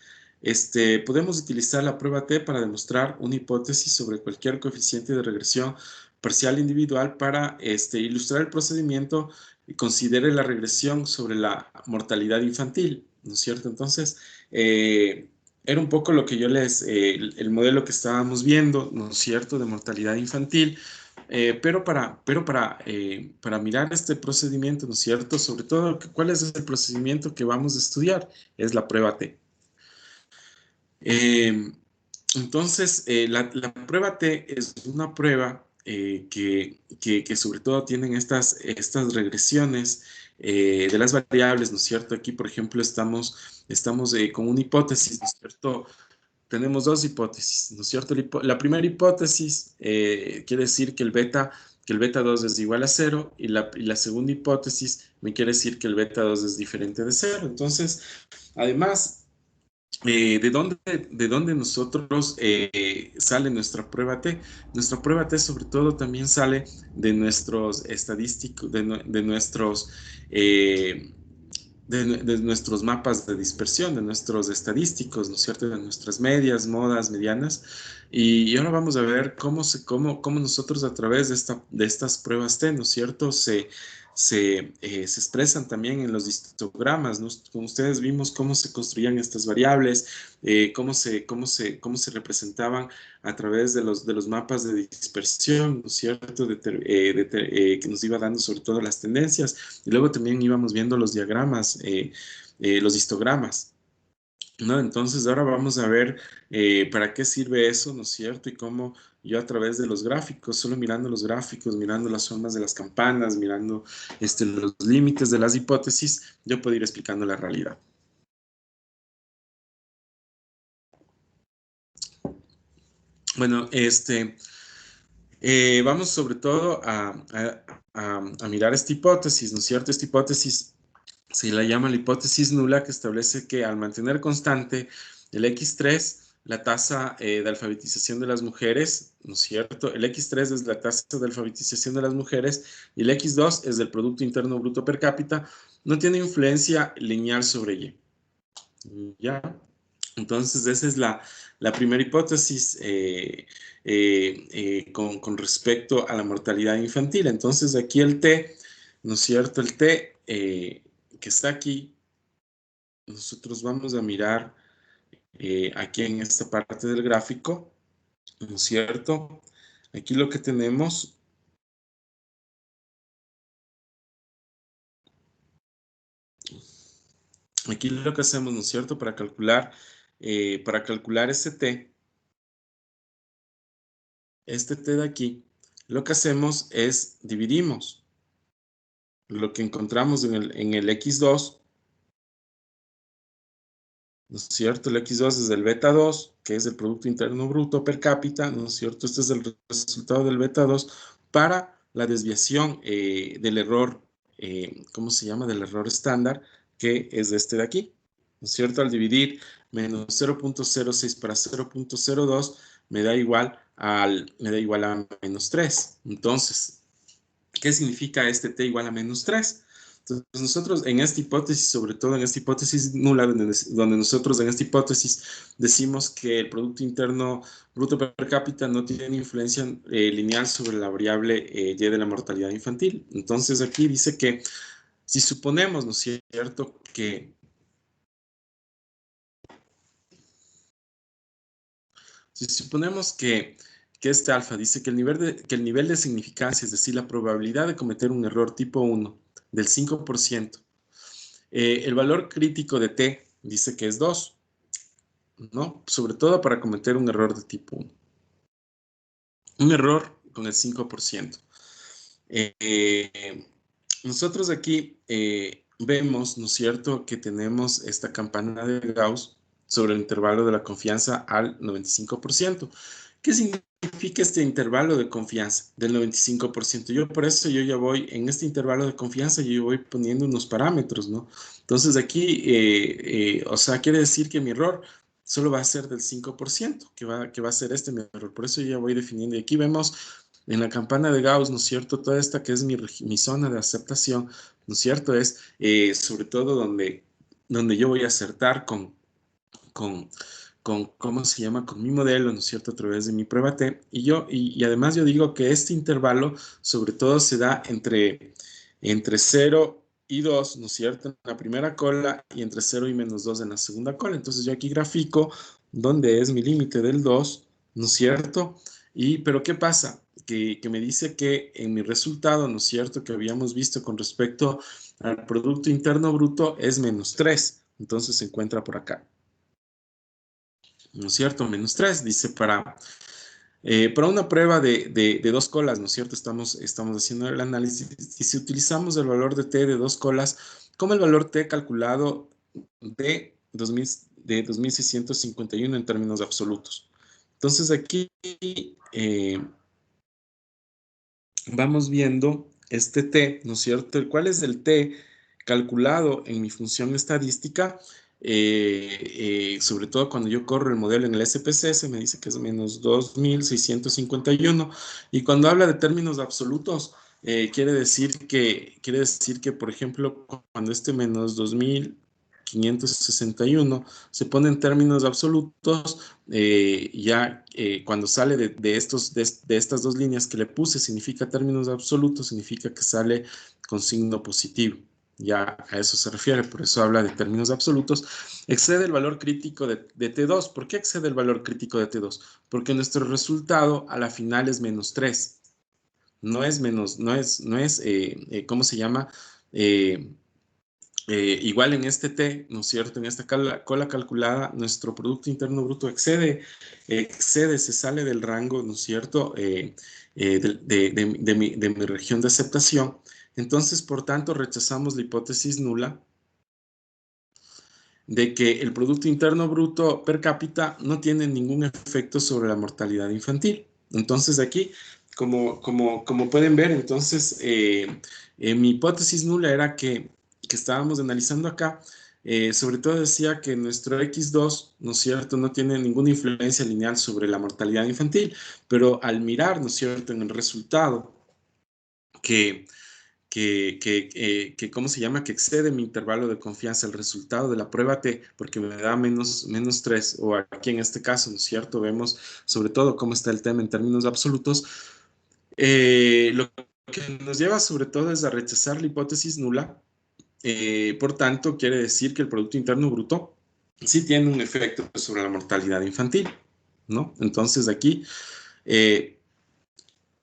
Podemos utilizar la prueba T para demostrar una hipótesis sobre cualquier coeficiente de regresión parcial individual para ilustrar el procedimiento y considere la regresión sobre la mortalidad infantil, ¿no es cierto? Entonces, era un poco lo que el modelo que estábamos viendo, ¿no es cierto?, de mortalidad infantil. Pero para mirar este procedimiento, ¿no es cierto?, sobre todo, ¿cuál es el procedimiento que vamos a estudiar? Es la prueba T. Entonces, la prueba T es una prueba que sobre todo tienen estas regresiones de las variables, ¿no es cierto? Aquí, por ejemplo, estamos con una hipótesis, ¿no es cierto? Tenemos dos hipótesis, ¿no es cierto? La primera hipótesis quiere decir que el beta 2 es igual a 0 y la segunda hipótesis me quiere decir que el beta 2 es diferente de 0. Entonces, además, ¿de dónde nosotros sale nuestra prueba T? Nuestra prueba T sobre todo también sale de nuestros estadísticos, de nuestros mapas de dispersión, de nuestros estadísticos, ¿no es cierto? De nuestras medias, modas, medianas. Y ahora vamos a ver cómo nosotros a través de estas pruebas T, ¿no es cierto? Se expresan también en los histogramas, ¿no? Como ustedes vimos cómo se construían estas variables, cómo se representaban a través de los mapas de dispersión, ¿no es cierto? Que nos iba dando sobre todo las tendencias, y luego también íbamos viendo los diagramas, los histogramas, ¿no? Entonces ahora vamos a ver para qué sirve eso, ¿no es cierto? Y cómo yo a través de los gráficos, solo mirando los gráficos, mirando las formas de las campanas, mirando los límites de las hipótesis, yo puedo ir explicando la realidad. Bueno, vamos sobre todo a mirar esta hipótesis, ¿no es cierto? Esta hipótesis se la llama la hipótesis nula, que establece que al mantener constante el X3, la tasa de alfabetización de las mujeres, ¿no es cierto? El X3 es la tasa de alfabetización de las mujeres y el X2 es del Producto Interno Bruto per cápita, no tiene influencia lineal sobre Y. ¿Ya? Entonces, esa es la primera hipótesis con respecto a la mortalidad infantil. Entonces, aquí el T, ¿no es cierto? El T que está aquí, nosotros vamos a mirar aquí en esta parte del gráfico, ¿no es cierto? Aquí lo que tenemos, aquí lo que hacemos, ¿no es cierto? Para calcular este T de aquí, lo que hacemos es dividimos lo que encontramos en el X2, ¿no es cierto? El X2 es el beta 2, que es el Producto Interno Bruto per cápita, ¿no es cierto? Este es el resultado del beta 2 para la desviación del error, ¿cómo se llama? Del error estándar, que es este de aquí, ¿no es cierto? Al dividir menos 0.06 para 0.02 me da igual a menos 3. Entonces, ¿qué significa este T igual a menos 3? Entonces, nosotros en esta hipótesis, sobre todo en esta hipótesis nula, donde nosotros en esta hipótesis decimos que el Producto Interno Bruto per cápita no tiene influencia lineal sobre la variable Y de la mortalidad infantil. Entonces, aquí dice que si suponemos, ¿no es cierto?, que este alfa dice que el nivel de significancia, es decir, la probabilidad de cometer un error tipo 1 del 5%, el valor crítico de T dice que es 2, ¿no? Sobre todo para cometer un error de tipo 1. Un error con el 5%. Nosotros aquí vemos, ¿no es cierto?, que tenemos esta campana de Gauss sobre el intervalo de la confianza al 95%. ¿Qué significa este intervalo de confianza del 95%? Por eso yo ya voy, en este intervalo de confianza, yo voy poniendo unos parámetros, ¿no? Entonces aquí, o sea, quiere decir que mi error solo va a ser del 5%, que va a ser este mi error. Por eso yo ya voy definiendo. Y aquí vemos en la campana de Gauss, ¿no es cierto? Toda esta que es mi zona de aceptación, ¿no es cierto? Es sobre todo donde yo voy a acertar con, ¿cómo se llama? Con mi modelo, ¿no es cierto? A través de mi prueba T. Y además yo digo que este intervalo sobre todo se da entre 0 y 2, ¿no es cierto?, en la primera cola y entre 0 y menos 2 en la segunda cola. Entonces yo aquí grafico dónde es mi límite del 2, ¿no es cierto? Pero ¿qué pasa? Que me dice que en mi resultado, ¿no es cierto?, que habíamos visto con respecto al Producto Interno Bruto es menos 3. Entonces se encuentra por acá, ¿no es cierto? Menos 3, dice para Para una prueba de 2 colas, ¿no es cierto? Estamos haciendo el análisis y si utilizamos el valor de t de 2 colas como el valor t calculado de 2651 en términos absolutos. Entonces aquí vamos viendo este t, ¿no es cierto? ¿Cuál es el t calculado en mi función estadística? Sobre todo cuando yo corro el modelo en el SPC, se me dice que es menos 2651. Y cuando habla de términos absolutos, quiere decir que, por ejemplo, cuando este menos 2561 se pone en términos absolutos, cuando sale de estas 2 líneas que le puse, significa términos absolutos, significa que sale con signo positivo. Ya a eso se refiere, por eso habla de términos absolutos. Excede el valor crítico de T2. ¿Por qué excede el valor crítico de T2? Porque nuestro resultado a la final es menos 3. No es, ¿cómo se llama? Igual en este T, ¿no es cierto? En esta cola calculada, nuestro Producto Interno Bruto excede, se sale del rango, ¿no es cierto? De mi región de aceptación. Entonces, por tanto, rechazamos la hipótesis nula de que el Producto Interno Bruto per cápita no tiene ningún efecto sobre la mortalidad infantil. Entonces, aquí, como pueden ver, entonces, mi hipótesis nula era que estábamos analizando acá, sobre todo decía que nuestro X2, ¿no es cierto?, no tiene ninguna influencia lineal sobre la mortalidad infantil, pero al mirar, ¿no es cierto?, en el resultado ¿cómo se llama? Que excede mi intervalo de confianza, el resultado de la prueba T, porque me da menos 3, o aquí en este caso, ¿no es cierto? Vemos sobre todo cómo está el tema en términos absolutos. Lo que nos lleva sobre todo es a rechazar la hipótesis nula. Por tanto, quiere decir que el Producto Interno Bruto sí tiene un efecto sobre la mortalidad infantil, ¿no? Entonces aquí...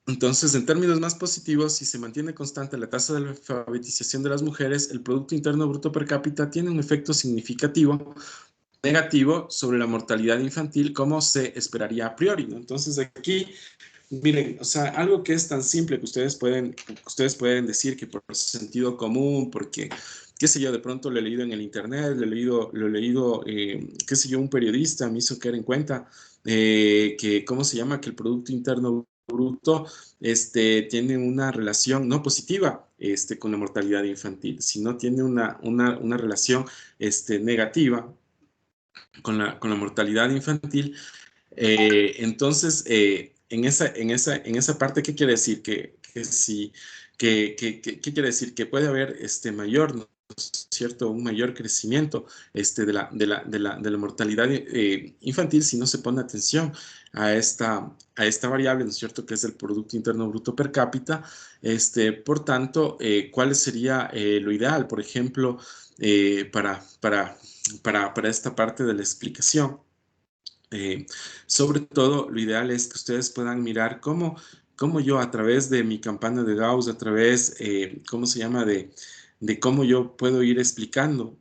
Entonces, en términos más positivos, si se mantiene constante la tasa de alfabetización de las mujeres, el Producto Interno Bruto per cápita tiene un efecto significativo negativo sobre la mortalidad infantil, como se esperaría a priori, ¿no? Entonces, aquí, miren, o sea, algo que es tan simple que ustedes pueden decir que por sentido común, porque, qué sé yo, de pronto lo he leído en el internet, lo he leído, qué sé yo, un periodista me hizo caer en cuenta que, ¿cómo se llama? Que el Producto Interno Bruto tiene una relación no positiva con la mortalidad infantil, sino tiene una relación negativa con la mortalidad infantil. Entonces, en esa parte, ¿qué quiere decir? ¿Qué quiere decir? Que puede haber mayor, ¿no es cierto? Un mayor crecimiento de la mortalidad infantil si no se pone atención a esta variable, ¿no es cierto? Que es el Producto Interno Bruto per cápita. Por tanto, ¿cuál sería lo ideal, por ejemplo, para esta parte de la explicación? Sobre todo, lo ideal es que ustedes puedan mirar cómo yo a través de mi campana de Gauss, a través, ¿cómo se llama?, de cómo yo puedo ir explicando,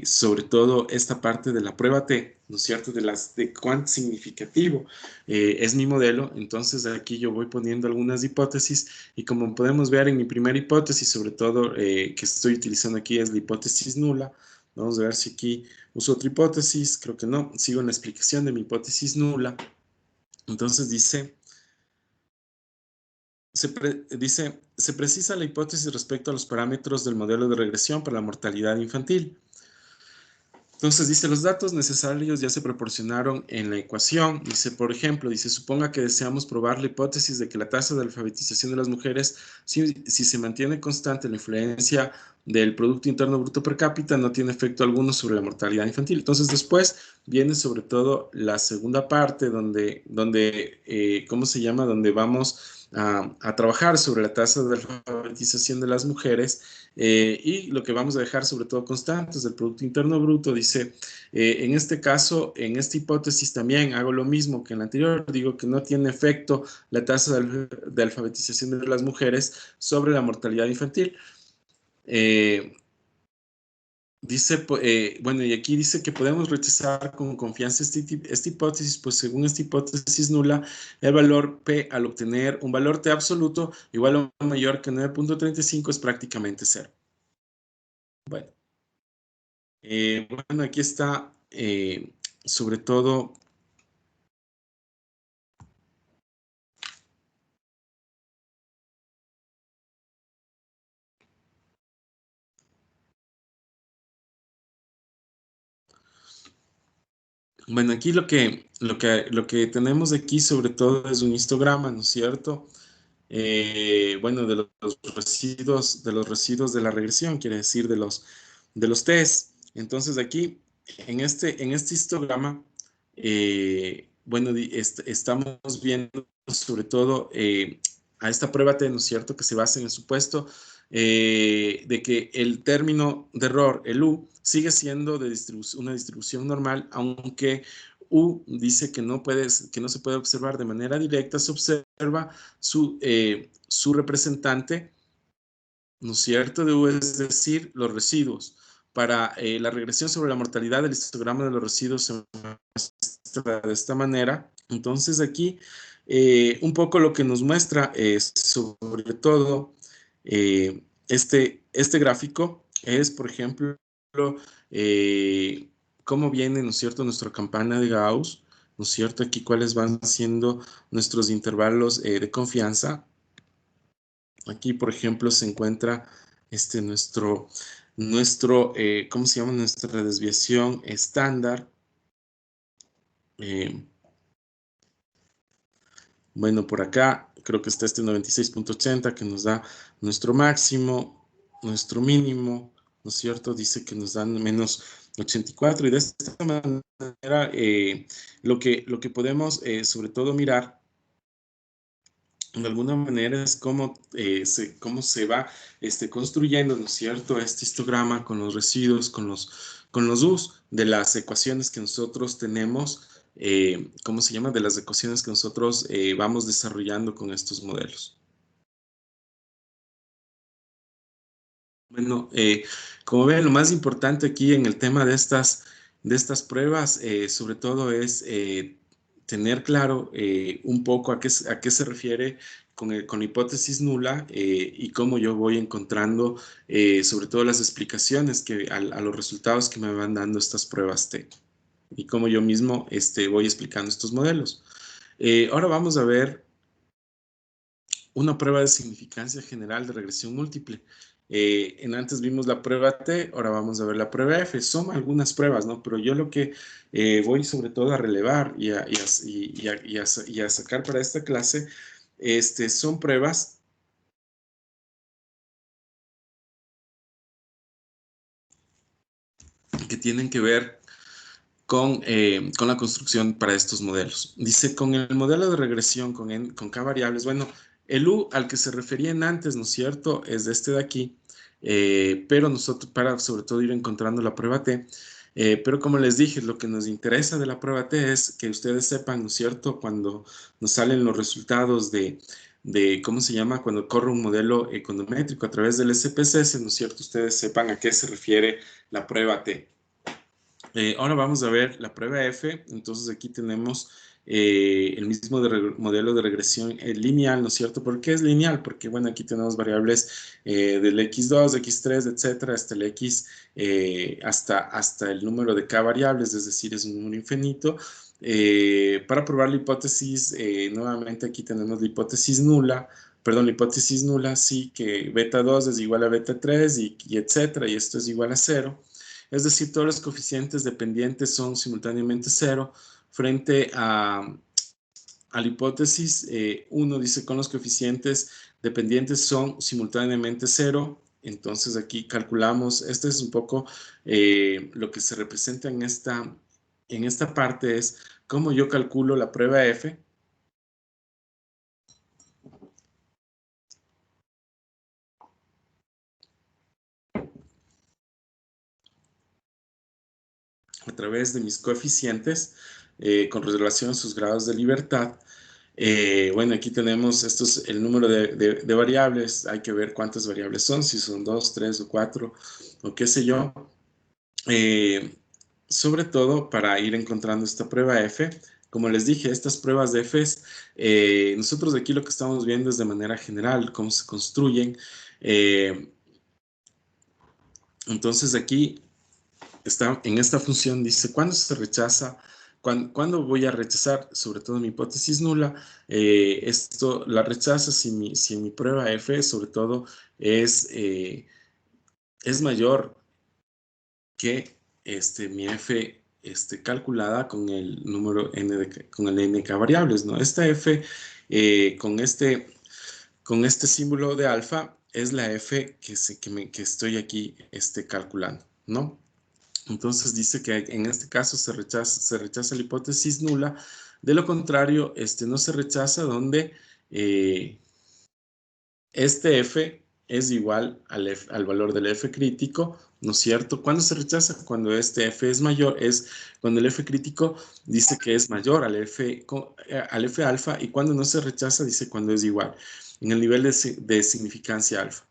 sobre todo esta parte de la prueba T, ¿no es cierto?, de cuán significativo es mi modelo. Entonces, aquí yo voy poniendo algunas hipótesis y como podemos ver en mi primera hipótesis, sobre todo que estoy utilizando aquí es la hipótesis nula. Vamos a ver si aquí uso otra hipótesis, creo que no, sigo en la explicación de mi hipótesis nula. Entonces dice, se precisa la hipótesis respecto a los parámetros del modelo de regresión para la mortalidad infantil. Entonces dice, los datos necesarios ya se proporcionaron en la ecuación. Dice, por ejemplo, suponga que deseamos probar la hipótesis de que la tasa de alfabetización de las mujeres, si se mantiene constante la influencia del Producto Interno Bruto per cápita, no tiene efecto alguno sobre la mortalidad infantil. Entonces después viene sobre todo la segunda parte donde ¿cómo se llama? Donde vamos a trabajar sobre la tasa de alfabetización de las mujeres y lo que vamos a dejar sobre todo constantes del Producto Interno Bruto. Dice, en este caso, en esta hipótesis también hago lo mismo que en la anterior, digo que no tiene efecto la tasa de alfabetización de las mujeres sobre la mortalidad infantil. Dice, bueno, y aquí dice que podemos rechazar con confianza esta hipótesis, pues según esta hipótesis nula, el valor P al obtener un valor T absoluto igual o mayor que 9.35 es prácticamente cero. Bueno, bueno, aquí está sobre todo... Bueno, aquí lo que tenemos aquí sobre todo es un histograma, ¿no es cierto? Bueno, de los residuos de la regresión, quiere decir de los test. Entonces aquí, en este histograma, bueno, estamos viendo sobre todo a esta prueba T, ¿no es cierto?, que se basa en el supuesto de que el término de error, el U, sigue siendo de una distribución normal, aunque U dice que no se puede observar de manera directa, se observa su representante, ¿no es cierto?, de U, es decir, los residuos. Para la regresión sobre la mortalidad, el histograma de los residuos se muestra de esta manera. Entonces aquí, un poco lo que nos muestra es sobre todo este gráfico es, por ejemplo, cómo viene, ¿no es cierto?, nuestra campana de Gauss, ¿no es cierto?, aquí cuáles van siendo nuestros intervalos de confianza. Aquí, por ejemplo, se encuentra ¿cómo se llama? Nuestra desviación estándar. Bueno, por acá creo que está este 96.80 que nos da nuestro máximo, nuestro mínimo, ¿no es cierto? Dice que nos dan menos 84 y de esta manera lo que podemos sobre todo mirar de alguna manera es cómo se va construyendo, ¿no es cierto?, este histograma con los residuos, con los U's de las ecuaciones que nosotros tenemos, ¿cómo se llama?, de las ecuaciones que nosotros vamos desarrollando con estos modelos. Bueno, como ven, lo más importante aquí en el tema de estas pruebas, sobre todo es tener claro un poco a qué se refiere con la hipótesis nula y cómo yo voy encontrando sobre todo las explicaciones a los resultados que me van dando estas pruebas T y cómo yo mismo voy explicando estos modelos. Ahora vamos a ver una prueba de significancia general de regresión múltiple. Antes vimos la prueba T, ahora vamos a ver la prueba F. Son algunas pruebas, ¿no? Pero yo lo que voy sobre todo a relevar y a sacar para esta clase son pruebas que tienen que ver con la construcción para estos modelos. Dice, con el modelo de regresión con K variables, bueno, el U al que se referían antes, ¿no es cierto?, es de este de aquí, pero nosotros para sobre todo ir encontrando la prueba T, pero como les dije, lo que nos interesa de la prueba T es que ustedes sepan, ¿no es cierto?, cuando nos salen los resultados de ¿cómo se llama?, cuando corre un modelo econométrico a través del SPSS, ¿no es cierto?, ustedes sepan a qué se refiere la prueba T. Ahora vamos a ver la prueba F. Entonces aquí tenemos el mismo modelo de regresión lineal, ¿no es cierto? ¿Por qué es lineal? Porque, bueno, aquí tenemos variables del x2, x3, etcétera, hasta el x, hasta el número de k variables, es decir, es un número infinito. Para probar la hipótesis, nuevamente aquí tenemos la hipótesis nula, perdón, la hipótesis nula, sí, que beta 2 es igual a beta 3 y etcétera, y esto es igual a 0. Es decir, todos los coeficientes dependientes son simultáneamente 0 frente a la hipótesis 1 dice con los coeficientes dependientes son simultáneamente 0. Entonces aquí calculamos, este es un poco lo que se representa en esta parte es cómo yo calculo la prueba F. A través de mis coeficientes con relación a sus grados de libertad. Bueno, aquí tenemos el número de variables. Hay que ver cuántas variables son, si son 2, 3 o 4 o qué sé yo. sobre todo para ir encontrando esta prueba F. Como les dije, estas pruebas de F, nosotros aquí lo que estamos viendo es de manera general cómo se construyen. Entonces aquí está en esta función, dice, ¿cuándo se rechaza? ¿Cuándo voy a rechazar? Sobre todo mi hipótesis nula. Esto la rechaza si mi prueba F, sobre todo, es mayor que mi F calculada con el número n con el nk variables, ¿no? Esta F con este símbolo de alfa es la F que estoy aquí calculando, ¿no? Entonces dice que en este caso se rechaza la hipótesis nula. De lo contrario, no se rechaza donde este F es igual al valor del F crítico, ¿no es cierto? ¿Cuándo se rechaza? Cuando este F es mayor, es cuando el F crítico dice que es mayor al F alfa, y cuando no se rechaza dice cuando es igual, en el nivel de significancia alfa.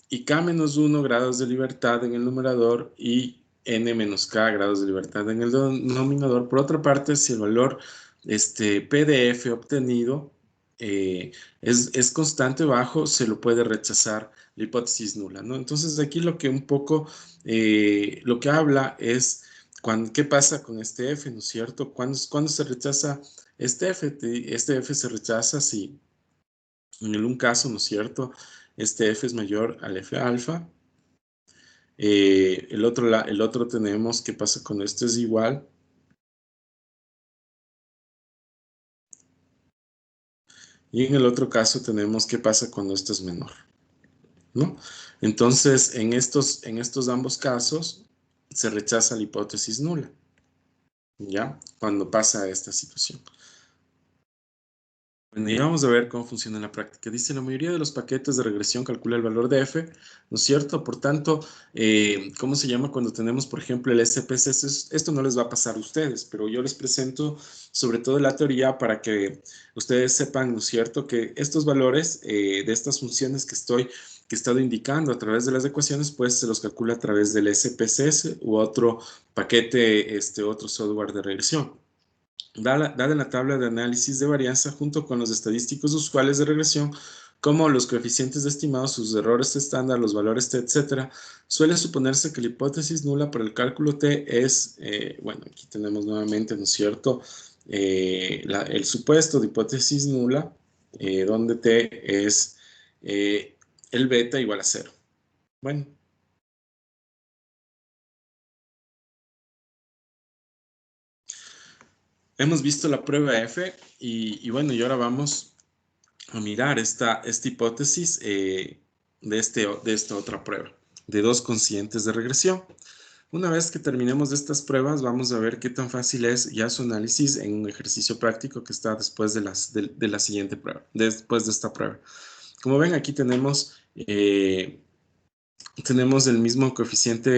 Y k menos 1 grados de libertad en el numerador y n menos k grados de libertad en el denominador. Por otra parte, si el valor P de F obtenido es constante bajo, se lo puede rechazar la hipótesis nula, ¿no? Entonces aquí lo que un poco, lo que habla es qué pasa con este F, ¿no es cierto? ¿Cuándo se rechaza este F? Este F se rechaza si en un caso, ¿no es cierto? Este F es mayor al F alfa. El otro tenemos qué pasa cuando esto es igual. Y en el otro caso tenemos qué pasa cuando esto es menor, ¿no? Entonces, en estos ambos casos se rechaza la hipótesis nula, ¿ya? Cuando pasa esta situación. Bueno, y vamos a ver cómo funciona en la práctica. Dice, la mayoría de los paquetes de regresión calcula el valor de F, ¿no es cierto? Por tanto, ¿cómo se llama cuando tenemos, por ejemplo, el SPSS? Esto no les va a pasar a ustedes, pero yo les presento sobre todo la teoría para que ustedes sepan, ¿no es cierto?, que estos valores de estas funciones que he estado indicando a través de las ecuaciones, pues se los calcula a través del SPSS u otro paquete, otro software de regresión. Dada la tabla de análisis de varianza junto con los estadísticos usuales de regresión, como los coeficientes estimados, sus errores estándar, los valores t, etc., suele suponerse que la hipótesis nula para el cálculo t es, bueno, aquí tenemos nuevamente, ¿no es cierto?, el supuesto de hipótesis nula, donde t es el beta igual a 0. Bueno. Hemos visto la prueba F y bueno, y ahora vamos a mirar esta hipótesis de esta otra prueba, de dos conscientes de regresión. Una vez que terminemos de estas pruebas, vamos a ver qué tan fácil es ya su análisis en un ejercicio práctico que está después de la siguiente prueba, después de esta prueba. Como ven, aquí tenemos el mismo coeficiente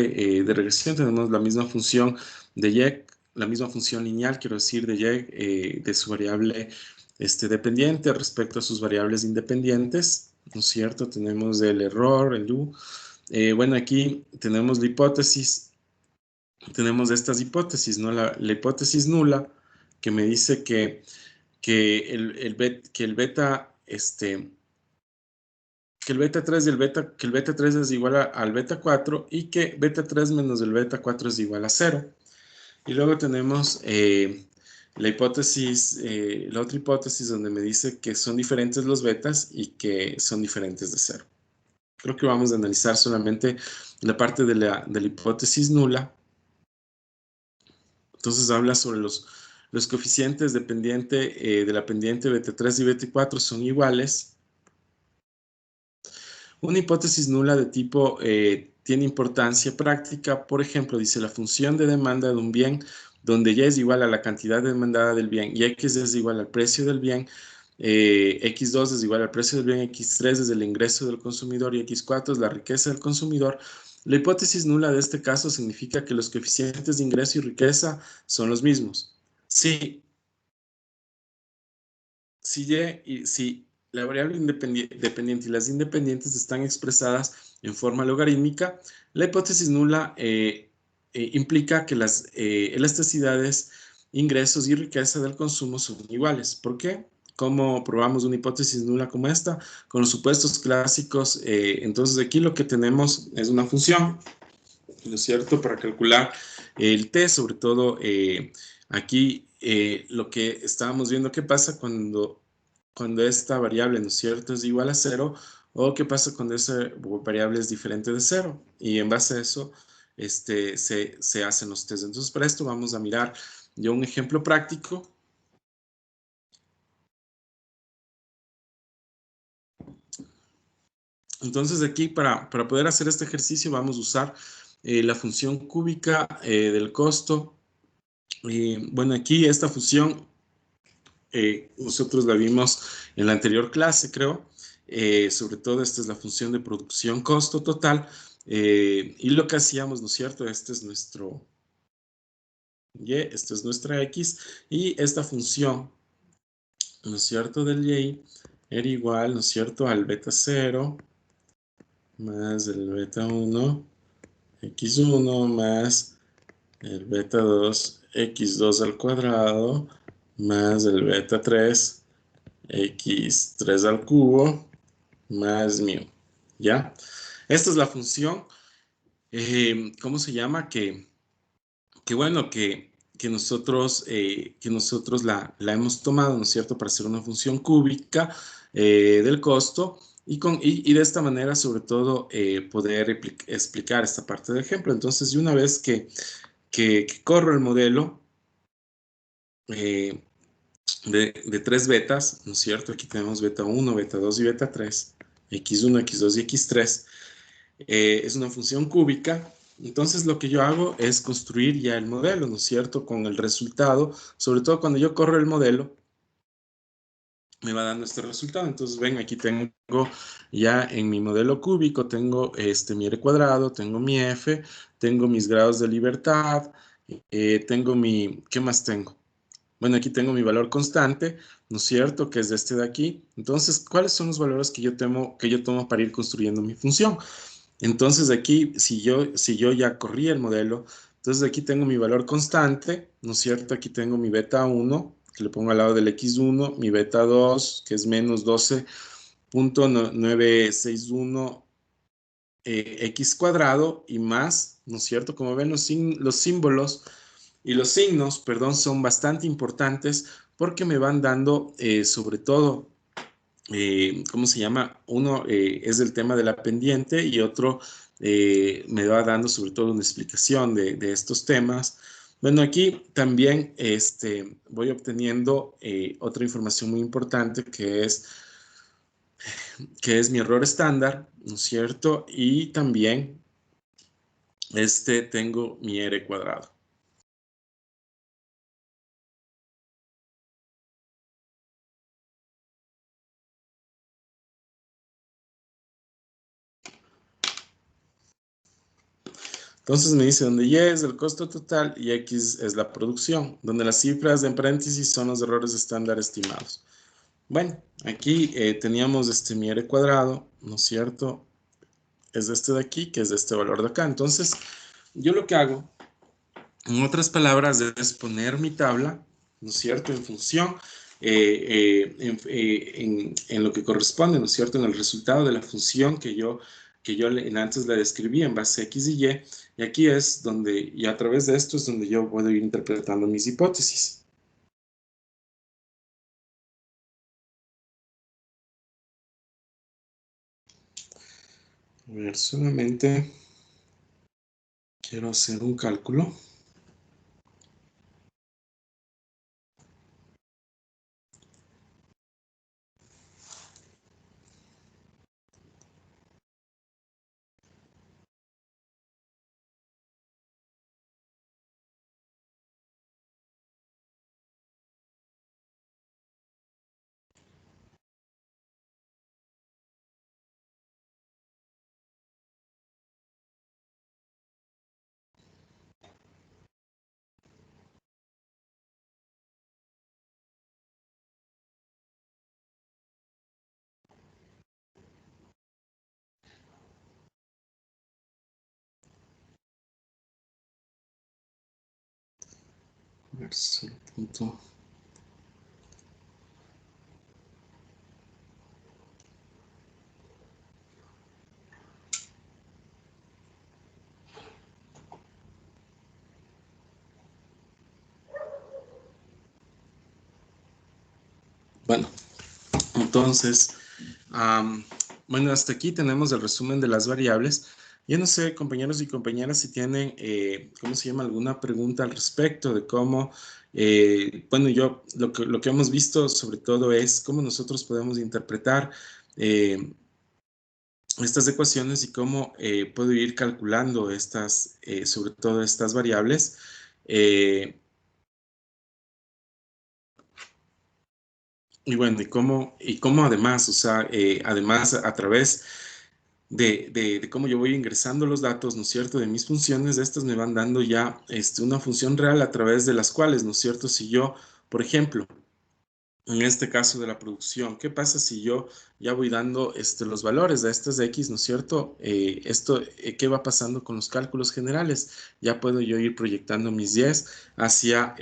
de regresión, tenemos la misma función de y, la misma función lineal, quiero decir, de y, de su variable dependiente respecto a sus variables independientes, ¿no es cierto? Tenemos el error, el u. Bueno, aquí tenemos la hipótesis, tenemos estas hipótesis, ¿no? La hipótesis nula, que me dice que el beta 3 que el beta 3 es igual al beta 4 y que beta 3 menos el beta 4 es igual a 0. Y luego tenemos la otra hipótesis donde me dice que son diferentes los betas y que son diferentes de 0. Creo que vamos a analizar solamente la parte de la hipótesis nula. Entonces habla sobre los coeficientes de la pendiente beta 3 y beta 4 son iguales. Una hipótesis nula de tipo tiene importancia práctica. Por ejemplo, dice la función de demanda de un bien donde y es igual a la cantidad demandada del bien y x es igual al precio del bien, x2 es igual al precio del bien, x3 es el ingreso del consumidor y x4 es la riqueza del consumidor. La hipótesis nula de este caso significa que los coeficientes de ingreso y riqueza son los mismos. Si la variable dependiente y las independientes están expresadas en forma logarítmica, la hipótesis nula implica que las elasticidades, ingresos y riqueza del consumo son iguales. ¿Por qué? ¿Cómo probamos una hipótesis nula como esta? Con los supuestos clásicos. Entonces aquí lo que tenemos es una función, ¿no es cierto?, para calcular el t, sobre todo aquí lo que estábamos viendo, qué pasa cuando esta variable, ¿no es cierto?, es igual a 0, o qué pasa cuando esa variable es diferente de 0, y en base a eso se hacen los test. Entonces, para esto vamos a mirar ya un ejemplo práctico. Entonces, aquí para poder hacer este ejercicio vamos a usar la función cúbica del costo. Bueno, aquí esta función nosotros la vimos en la anterior clase, creo. Sobre todo esta es la función de producción costo total. Y lo que hacíamos, ¿no es cierto? Este es nuestro y, esta es nuestra x, y esta función, ¿no es cierto?, del y era igual, ¿no es cierto?, al beta 0 más el beta 1, x1 más el beta 2, x2 al cuadrado, más el beta 3, x3 al cubo, más mu, ¿ya? Esta es la función, ¿cómo se llama? Bueno, que nosotros la hemos tomado, ¿no es cierto?, para hacer una función cúbica del costo, y de esta manera, sobre todo, poder explicar esta parte del ejemplo. Entonces, y una vez que corro el modelo de 3 betas, ¿no es cierto? Aquí tenemos beta 1, beta 2 y beta 3, x1, x2 y x3. Es una función cúbica. Entonces lo que yo hago es construir ya el modelo, ¿no es cierto?, con el resultado. Sobre todo cuando yo corro el modelo, me va dando este resultado. Entonces ven, aquí tengo ya en mi modelo cúbico, tengo mi r cuadrado, tengo mi f, tengo mis grados de libertad, tengo ¿qué más tengo? Bueno, aquí tengo mi valor constante, ¿no es cierto?, que es este de aquí. Entonces, ¿cuáles son los valores que yo tomo para ir construyendo mi función? Entonces aquí, si yo ya corrí el modelo, entonces aquí tengo mi valor constante, ¿no es cierto? Aquí tengo mi beta 1, que le pongo al lado del x1, mi beta 2, que es menos 12.961 x cuadrado, y más, ¿no es cierto? Como ven, los símbolos y los signos, perdón, son bastante importantes porque me van dando, sobre todo, ¿cómo se llama? Uno es el tema de la pendiente, y otro me va dando sobre todo una explicación de estos temas. Bueno, aquí también voy obteniendo otra información muy importante, que es mi error estándar, ¿no es cierto? Y también tengo mi r cuadrado. Entonces me dice donde y es el costo total y x es la producción, donde las cifras en paréntesis son los errores estándar estimados. Bueno, aquí teníamos mi r cuadrado, ¿no es cierto? Es este de aquí, que es de este valor de acá. Entonces, yo lo que hago, en otras palabras, es poner mi tabla, ¿no es cierto?, en función, en lo que corresponde, ¿no es cierto?, en el resultado de la función que yo antes la describí en base a x y y. Y aquí es donde, y a través de esto es donde yo puedo ir interpretando mis hipótesis. A ver, solamente quiero hacer un cálculo. A ver, solo un punto. Bueno, entonces, bueno, hasta aquí tenemos el resumen de las variables. Yo no sé, compañeros y compañeras, si tienen, ¿cómo se llama? Alguna pregunta al respecto de cómo, bueno, lo que hemos visto sobre todo es cómo nosotros podemos interpretar estas ecuaciones y cómo puedo ir calculando estas, sobre todo estas variables. Y bueno, y cómo además, o sea, además a través de cómo yo voy ingresando los datos, ¿no es cierto?, de mis funciones, estas me van dando ya una función real a través de las cuales, ¿no es cierto?, si yo, por ejemplo, en este caso de la producción, ¿qué pasa si yo ya voy dando los valores de estas X, ¿no es cierto? ¿Qué va pasando con los cálculos generales? Ya puedo yo ir proyectando mis 10 hacia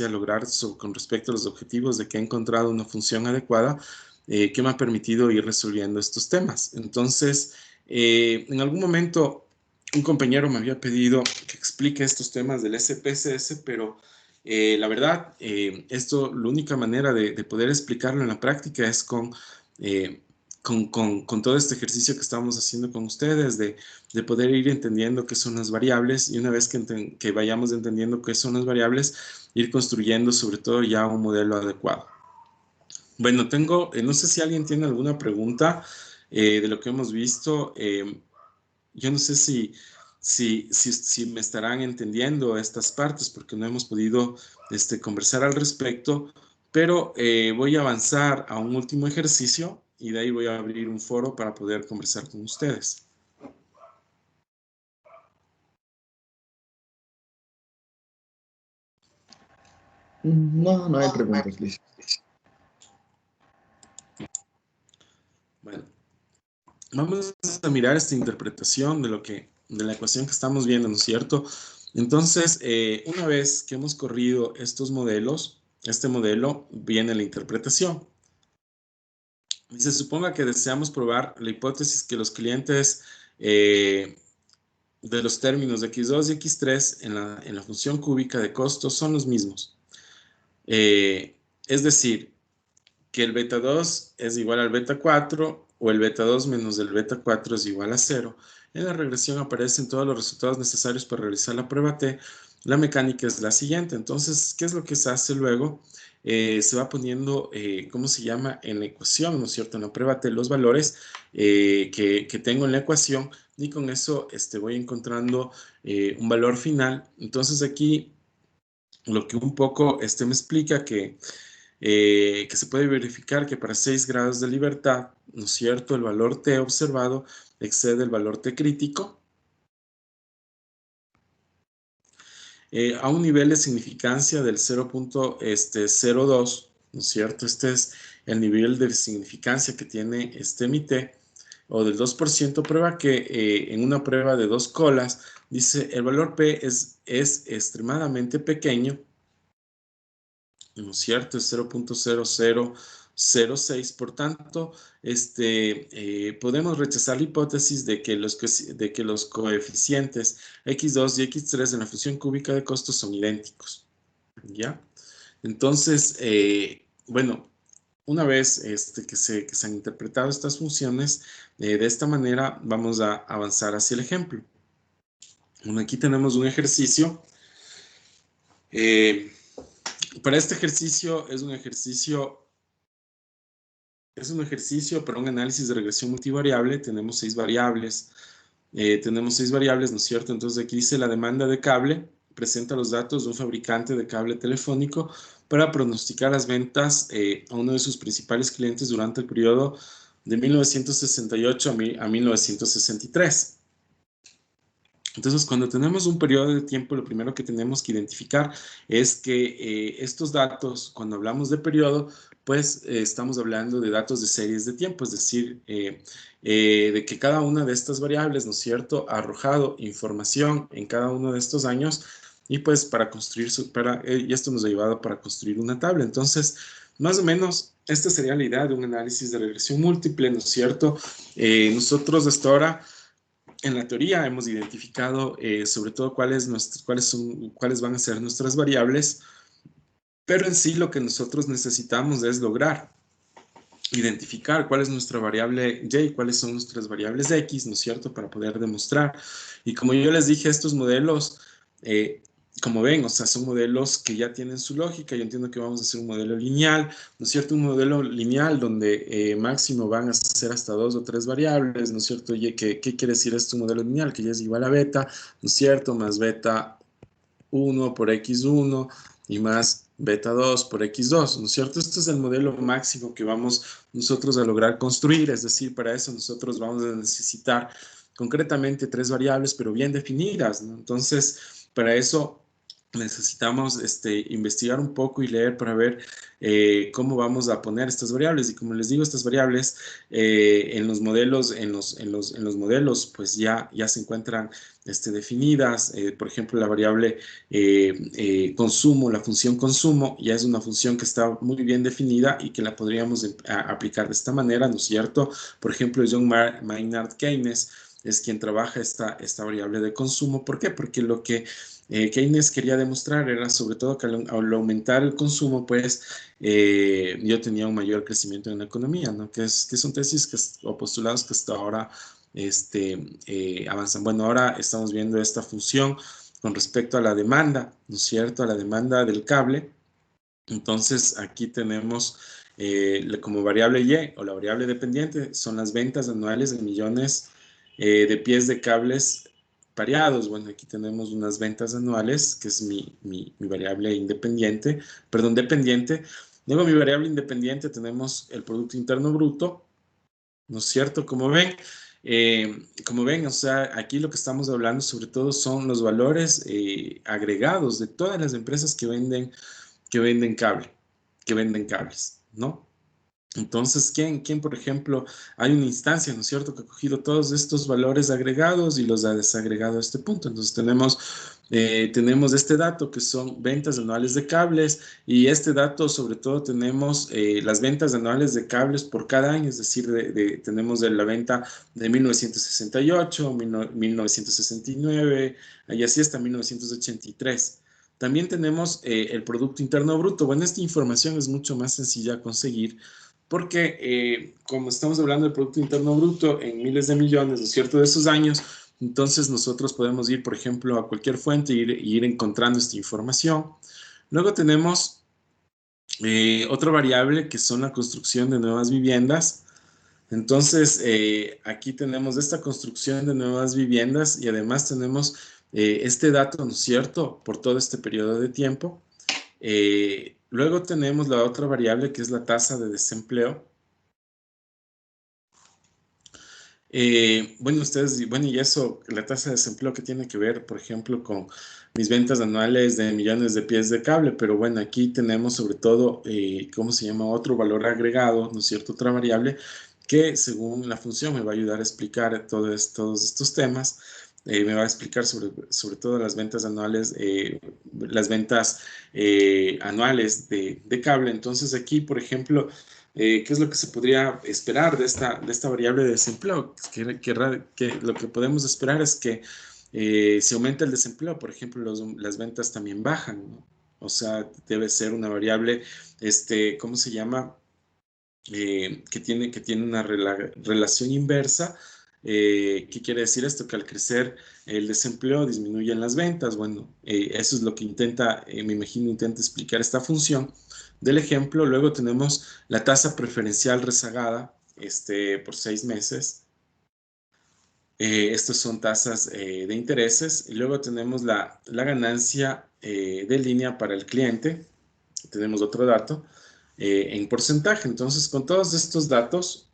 lograr, con respecto a los objetivos de que he encontrado una función adecuada que me ha permitido ir resolviendo estos temas. Entonces, en algún momento un compañero me había pedido que explique estos temas del SPSS, pero la verdad, la única manera de poder explicarlo en la práctica es con todo este ejercicio que estamos haciendo con ustedes, de poder ir entendiendo qué son las variables y una vez que vayamos entendiendo qué son las variables, ir construyendo sobre todo ya un modelo adecuado. Bueno, no sé si alguien tiene alguna pregunta de lo que hemos visto. Yo no sé si me estarán entendiendo estas partes porque no hemos podido conversar al respecto, pero voy a avanzar a un último ejercicio y de ahí voy a abrir un foro para poder conversar con ustedes. No, no hay preguntas, Liz. Bueno, vamos a mirar esta interpretación de la ecuación que estamos viendo, ¿no es cierto? Entonces, una vez que hemos corrido estos modelos, este modelo viene la interpretación. Y se suponga que deseamos probar la hipótesis que los clientes de los términos de x2 y x3 en la función cúbica de costos son los mismos. Es decir, que el beta 2 es igual al beta 4 o el beta 2 menos el beta 4 es igual a 0. En la regresión aparecen todos los resultados necesarios para realizar la prueba T. La mecánica es la siguiente. Entonces, ¿qué es lo que se hace luego? Se va poniendo, ¿cómo se llama? En la ecuación, ¿no es cierto? En la prueba T, los valores que tengo en la ecuación y con eso voy encontrando un valor final. Entonces, aquí lo que un poco me explica que se puede verificar que para 6 grados de libertad, ¿no es cierto?, el valor T observado excede el valor T crítico a un nivel de significancia del 0.02, ¿no es cierto? Este es el nivel de significancia que tiene mi T, o del 2%, prueba que en una prueba de 2 colas, dice el valor P es extremadamente pequeño, ¿no es cierto? Es 0.0006, por tanto, podemos rechazar la hipótesis de que los coeficientes x2 y x3 en la función cúbica de costos son idénticos, ¿ya? Entonces, bueno, una vez que se han interpretado estas funciones, de esta manera vamos a avanzar hacia el ejemplo. Bueno, aquí tenemos un ejercicio. Para este ejercicio es un ejercicio para un análisis de regresión multivariable. Tenemos 6 variables. ¿No es cierto? Entonces aquí dice la demanda de cable. Presenta los datos de un fabricante de cable telefónico para pronosticar las ventas a uno de sus principales clientes durante el periodo de 1968 a 1963. Entonces, cuando tenemos un periodo de tiempo, lo primero que tenemos que identificar es que estos datos, cuando hablamos de periodo, pues estamos hablando de datos de series de tiempo, es decir, de que cada una de estas variables, ¿no es cierto?, ha arrojado información en cada uno de estos años y pues para construir, y esto nos ha llevado para construir una tabla. Entonces, más o menos, esta sería la idea de un análisis de regresión múltiple, ¿no es cierto? Nosotros hasta ahora, en la teoría, hemos identificado sobre todo cuáles van a ser nuestras variables, pero en sí lo que nosotros necesitamos es lograr identificar cuál es nuestra variable y, cuáles son nuestras variables x, ¿no es cierto?, para poder demostrar. Y como yo les dije, estos modelos, como ven, o sea, son modelos que ya tienen su lógica. Yo entiendo que vamos a hacer un modelo lineal, ¿no es cierto?, un modelo lineal donde máximo van a ser hasta 2 o 3 variables, ¿no es cierto? Y ¿qué quiere decir esto, un modelo lineal? Que ya es igual a beta, ¿no es cierto?, más beta 1 por x1 y más beta 2 por x2, ¿no es cierto? Este es el modelo máximo que vamos nosotros a lograr construir, es decir, para eso nosotros vamos a necesitar concretamente 3 variables, pero bien definidas, ¿no? Entonces, para eso necesitamos investigar un poco y leer para ver cómo vamos a poner estas variables. Y como les digo, estas variables en los modelos, pues ya se encuentran definidas. Por ejemplo, la variable consumo, la función consumo, ya es una función que está muy bien definida y que la podríamos aplicar de esta manera, ¿no es cierto? Por ejemplo, John Maynard Keynes es quien trabaja esta variable de consumo. ¿Por qué? Porque lo que Keynes quería demostrar era sobre todo que al aumentar el consumo, pues yo tenía un mayor crecimiento en la economía, ¿no? Que son tesis o postulados que hasta ahora avanzan. Bueno, ahora estamos viendo esta función con respecto a la demanda, ¿no es cierto?, a la demanda del cable. Entonces, aquí tenemos como variable Y o la variable dependiente, son las ventas anuales de millones de pies de cables pareados. Bueno, aquí tenemos unas ventas anuales, que es mi variable independiente, perdón, dependiente. Luego mi variable independiente tenemos el Producto Interno Bruto, ¿no es cierto? Como ven, o sea, aquí lo que estamos hablando sobre todo son los valores agregados de todas las empresas que venden cables, ¿no? Entonces, ¿quién, por ejemplo, hay una instancia, ¿no es cierto?, que ha cogido todos estos valores agregados y los ha desagregado a este punto. Entonces, tenemos este dato que son ventas anuales de cables, y este dato, sobre todo, tenemos las ventas anuales de cables por cada año, es decir, tenemos la venta de 1968, 1969, y así hasta 1983. También tenemos el Producto Interno Bruto. Bueno, esta información es mucho más sencilla a conseguir porque como estamos hablando del Producto Interno Bruto en miles de millones, ¿no es cierto?, de esos años, entonces nosotros podemos ir, por ejemplo, a cualquier fuente e ir encontrando esta información. Luego tenemos otra variable que son la construcción de nuevas viviendas. Entonces, aquí tenemos esta construcción de nuevas viviendas y además tenemos este dato, ¿no es cierto?, por todo este periodo de tiempo. Luego tenemos la otra variable que es la tasa de desempleo. Y eso, la tasa de desempleo, que tiene que ver, por ejemplo, con mis ventas anuales de millones de pies de cable. Pero bueno, aquí tenemos sobre todo, ¿cómo se llama?, otro valor agregado, ¿no es cierto?, otra variable que según la función me va a ayudar a explicar todos estos temas. Me va a explicar sobre todo las ventas anuales, anuales de cable. Entonces aquí, por ejemplo, ¿qué es lo que se podría esperar de esta variable de desempleo? Que lo que podemos esperar es que si aumenta el desempleo, por ejemplo, las ventas también bajan, ¿no? O sea, debe ser una variable, ¿cómo se llama?, que tiene una relación inversa. ¿Qué quiere decir esto? Que al crecer el desempleo disminuyen las ventas. Bueno, eso es lo que me imagino intenta explicar esta función del ejemplo. Luego tenemos la tasa preferencial rezagada por 6 meses. Estos son tasas de intereses. Y luego tenemos la ganancia de línea para el cliente. Tenemos otro dato en porcentaje. Entonces, con todos estos datos,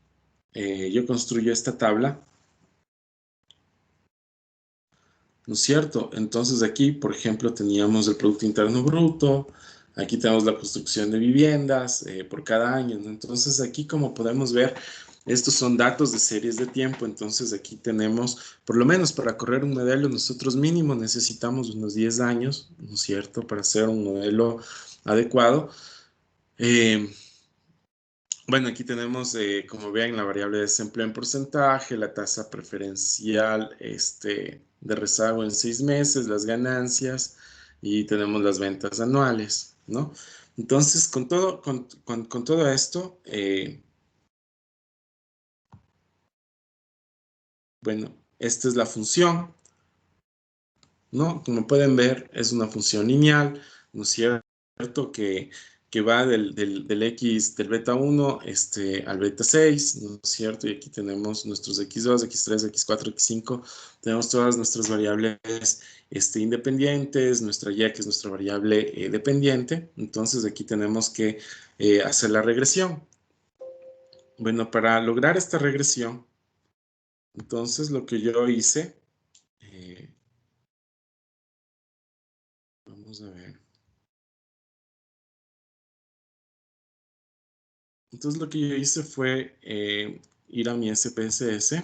yo construyo esta tabla, ¿no es cierto? Entonces aquí, por ejemplo, teníamos el Producto Interno Bruto, aquí tenemos la construcción de viviendas por cada año, ¿no? Entonces aquí, como podemos ver, Estos son datos de series de tiempo, entonces aquí tenemos, por lo menos para correr un modelo, nosotros mínimo necesitamos unos 10 años, ¿no es cierto?, para hacer un modelo adecuado. Bueno, aquí tenemos, como ven, la variable de desempleo en porcentaje, la tasa preferencial de rezago en 6 meses, las ganancias y tenemos las ventas anuales, ¿no? Entonces, con todo esto, bueno, esta es la función, ¿no? Como pueden ver, es una función lineal, ¿no es cierto? Que va del X, del beta 1 al beta 6, ¿no es cierto? Y aquí tenemos nuestros X2, X3, X4, X5, tenemos todas nuestras variables independientes, nuestra Y, que es nuestra variable dependiente. Entonces, aquí tenemos que hacer la regresión. Bueno, para lograr esta regresión, entonces lo que yo hice, vamos a ver. Entonces lo que yo hice fue ir a mi SPSS.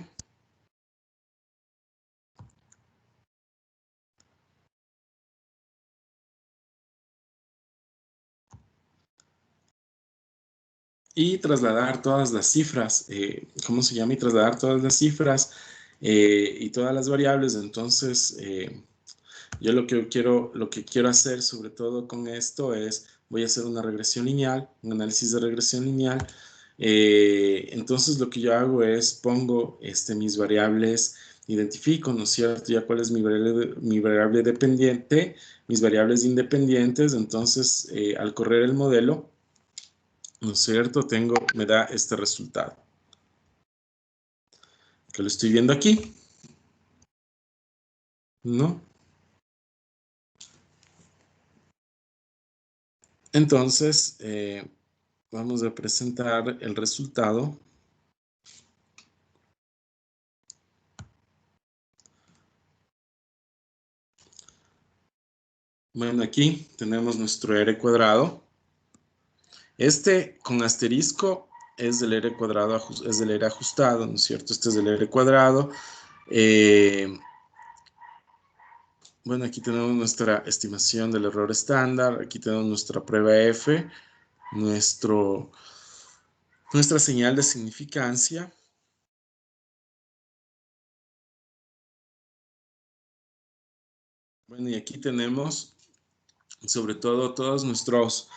Y trasladar todas las cifras, ¿cómo se llama? Y trasladar todas las cifras y todas las variables. Entonces, yo lo que quiero hacer sobre todo con esto es, voy a hacer una regresión lineal, un análisis de regresión lineal. Entonces lo que yo hago es pongo mis variables, identifico, ¿no es cierto? Ya cuál es mi variable dependiente, mis variables independientes. Entonces, al correr el modelo, ¿no es cierto? Me da este resultado, que lo estoy viendo aquí, ¿no? Entonces, vamos a presentar el resultado. Bueno, aquí tenemos nuestro R cuadrado. Con asterisco es del R cuadrado, es del R ajustado, ¿no es cierto? Este es del R cuadrado. Bueno, aquí tenemos nuestra estimación del error estándar. Aquí tenemos nuestra prueba F, nuestra señal de significancia. Bueno, y aquí tenemos sobre todo todos nuestros,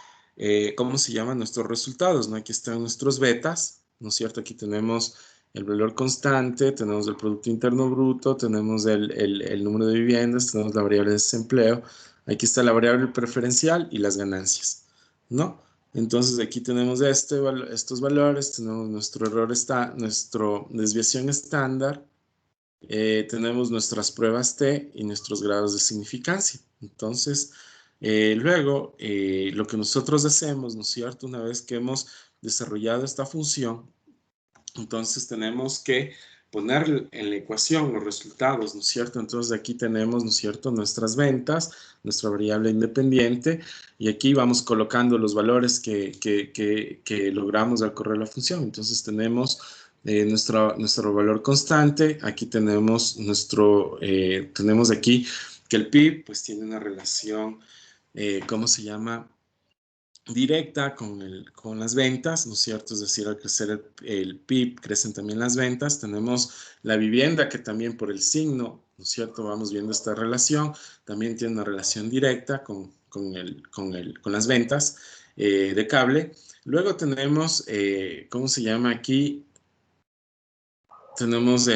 ¿cómo se llaman? Nuestros resultados, ¿no? Aquí están nuestros betas, ¿no es cierto? Aquí tenemos el valor constante, tenemos el Producto Interno Bruto, tenemos el número de viviendas, tenemos la variable de desempleo, aquí está la variable preferencial y las ganancias, ¿no? Entonces aquí tenemos estos valores, tenemos nuestro nuestra desviación estándar, tenemos nuestras pruebas T y nuestros grados de significancia. Entonces, luego, lo que nosotros hacemos, ¿no es cierto? Una vez que hemos desarrollado esta función, entonces tenemos que poner en la ecuación los resultados, ¿no es cierto? Entonces aquí tenemos, ¿no es cierto?, nuestras ventas, nuestra variable independiente, y aquí vamos colocando los valores que logramos al correr la función. Entonces tenemos nuestro valor constante, aquí tenemos tenemos aquí que el PIB pues tiene una relación, ¿cómo se llama?, directa con las ventas, ¿no es cierto? Es decir, al crecer el PIB, crecen también las ventas. Tenemos la vivienda, que también por el signo, ¿no es cierto? Vamos viendo esta relación. También tiene una relación directa con las ventas de cable. Luego tenemos, ¿cómo se llama aquí? Tenemos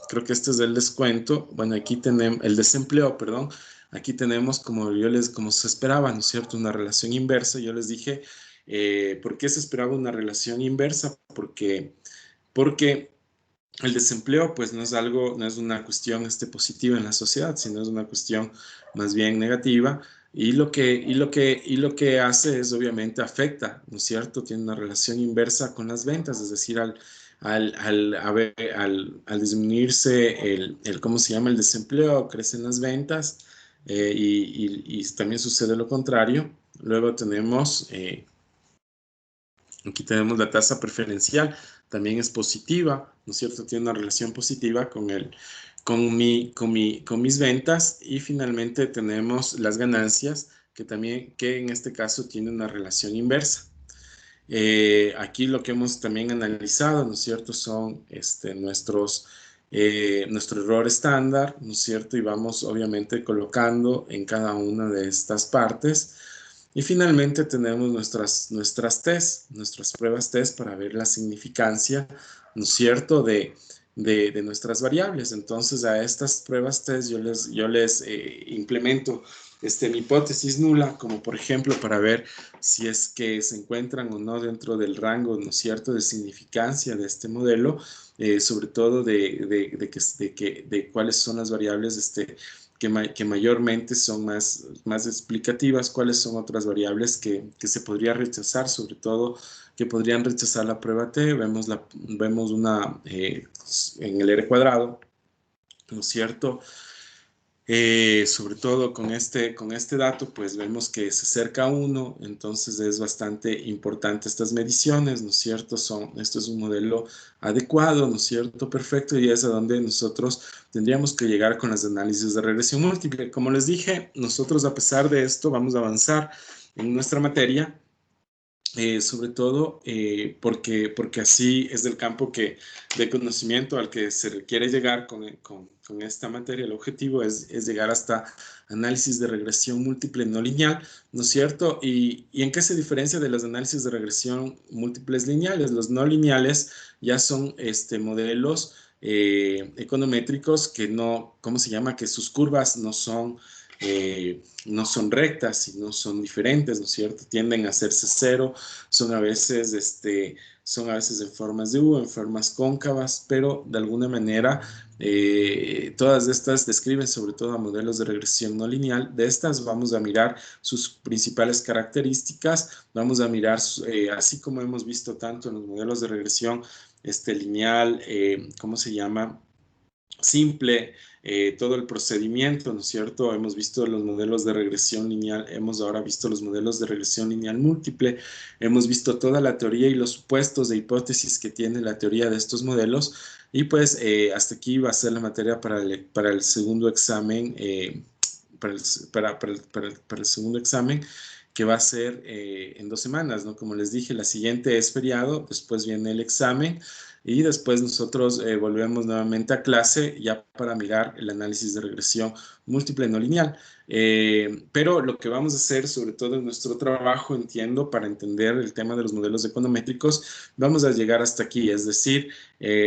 creo que este es del descuento. Bueno, aquí tenemos el desempleo, perdón. Aquí tenemos, como se esperaba, ¿no es cierto?, una relación inversa. Yo les dije, ¿por qué se esperaba una relación inversa? Porque el desempleo, pues, no es una cuestión positiva en la sociedad, sino es una cuestión más bien negativa. Y lo que hace es, obviamente, afecta, ¿no es cierto? Tiene una relación inversa con las ventas, es decir, al disminuirse ¿cómo se llama?, el desempleo, crecen las ventas, y también sucede lo contrario. Luego aquí tenemos la tasa preferencial. también es positiva, ¿no es cierto? Tiene una relación positiva con mis ventas, y finalmente tenemos las ganancias, que en este caso tiene una relación inversa. Aquí lo que hemos también analizado, ¿no es cierto?, son nuestro error estándar, ¿no es cierto?, y vamos obviamente colocando en cada una de estas partes. Y finalmente tenemos nuestras pruebas test para ver la significancia, ¿no es cierto?, de nuestras variables. Entonces, a estas pruebas test yo les implemento mi hipótesis nula, como por ejemplo para ver si es que se encuentran o no dentro del rango, ¿no es cierto?, de significancia de este modelo, sobre todo de cuáles son las variables que mayormente son más explicativas, cuáles son otras variables que se podría rechazar, sobre todo que podrían rechazar la prueba T. Vemos una en el R cuadrado, ¿no es cierto? Sobre todo con este dato, pues vemos que se acerca a 1, entonces es bastante importante estas mediciones, ¿no es cierto? Esto es un modelo adecuado, ¿no es cierto? Perfecto, y es a donde nosotros tendríamos que llegar con las análisis de regresión múltiple. Como les dije, nosotros a pesar de esto vamos a avanzar en nuestra materia, sobre todo porque así es del campo de conocimiento al que se requiere llegar con esta materia. El objetivo es llegar hasta análisis de regresión múltiple no lineal, ¿no es cierto? ¿Y en qué se diferencia de los análisis de regresión múltiples lineales? Los no lineales ya son modelos econométricos que no, ¿cómo se llama? Que sus curvas no son rectas y no son diferentes, ¿no es cierto? Tienden a hacerse cero, son a veces en formas de U, en formas cóncavas, pero de alguna manera todas estas describen sobre todo a modelos de regresión no lineal. De estas vamos a mirar sus principales características, vamos a mirar, así como hemos visto tanto en los modelos de regresión lineal, ¿cómo se llama? Simple, todo el procedimiento, ¿no es cierto? Hemos visto los modelos de regresión lineal, hemos ahora visto los modelos de regresión lineal múltiple, hemos visto toda la teoría y los supuestos de hipótesis que tiene la teoría de estos modelos, y pues hasta aquí va a ser la materia para el segundo examen, para el segundo examen, que va a ser en 2 semanas, ¿no? Como les dije, la siguiente es feriado, después viene el examen, y después nosotros volvemos nuevamente a clase ya para mirar el análisis de regresión múltiple no lineal. Pero lo que vamos a hacer, sobre todo en nuestro trabajo, entiendo, para entender el tema de los modelos econométricos, vamos a llegar hasta aquí, es decir,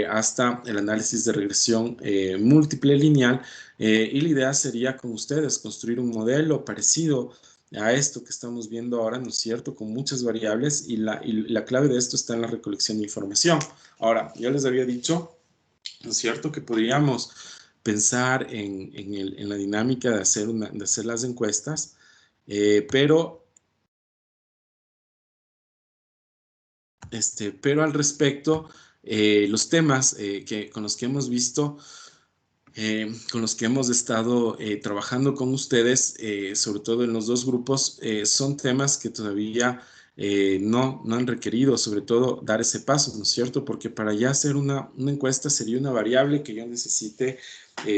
hasta el análisis de regresión múltiple lineal, y la idea sería con ustedes construir un modelo parecido a esto que estamos viendo ahora, ¿no es cierto?, con muchas variables, y la clave de esto está en la recolección de información. Ahora, yo les había dicho, ¿no es cierto?, que podríamos pensar en la dinámica de hacer las encuestas, pero al respecto, los temas con los que hemos visto, con los que hemos estado trabajando con ustedes, sobre todo en los 2 grupos, son temas que todavía no han requerido, sobre todo, dar ese paso, ¿no es cierto? Porque para ya hacer una encuesta sería una variable que yo necesite,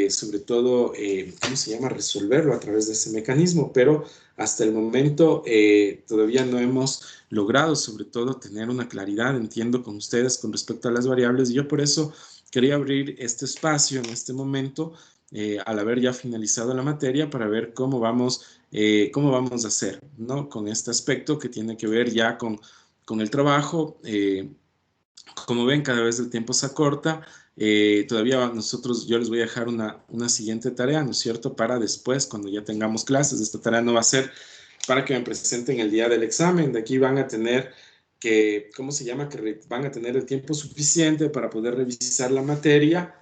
sobre todo, ¿cómo se llama?, resolverlo a través de ese mecanismo, pero hasta el momento todavía no hemos logrado, sobre todo, tener una claridad, entiendo, con ustedes con respecto a las variables, y yo por eso quería abrir este espacio en este momento, al haber ya finalizado la materia, para ver cómo vamos a hacer, ¿no?, con este aspecto que tiene que ver ya con el trabajo. Como ven, cada vez el tiempo se acorta. Todavía yo les voy a dejar una siguiente tarea, ¿no es cierto?, para después, cuando ya tengamos clases. Esta tarea no va a ser para que me presenten el día del examen. De aquí van a tener ¿cómo se llama?, que van a tener el tiempo suficiente para poder revisar la materia,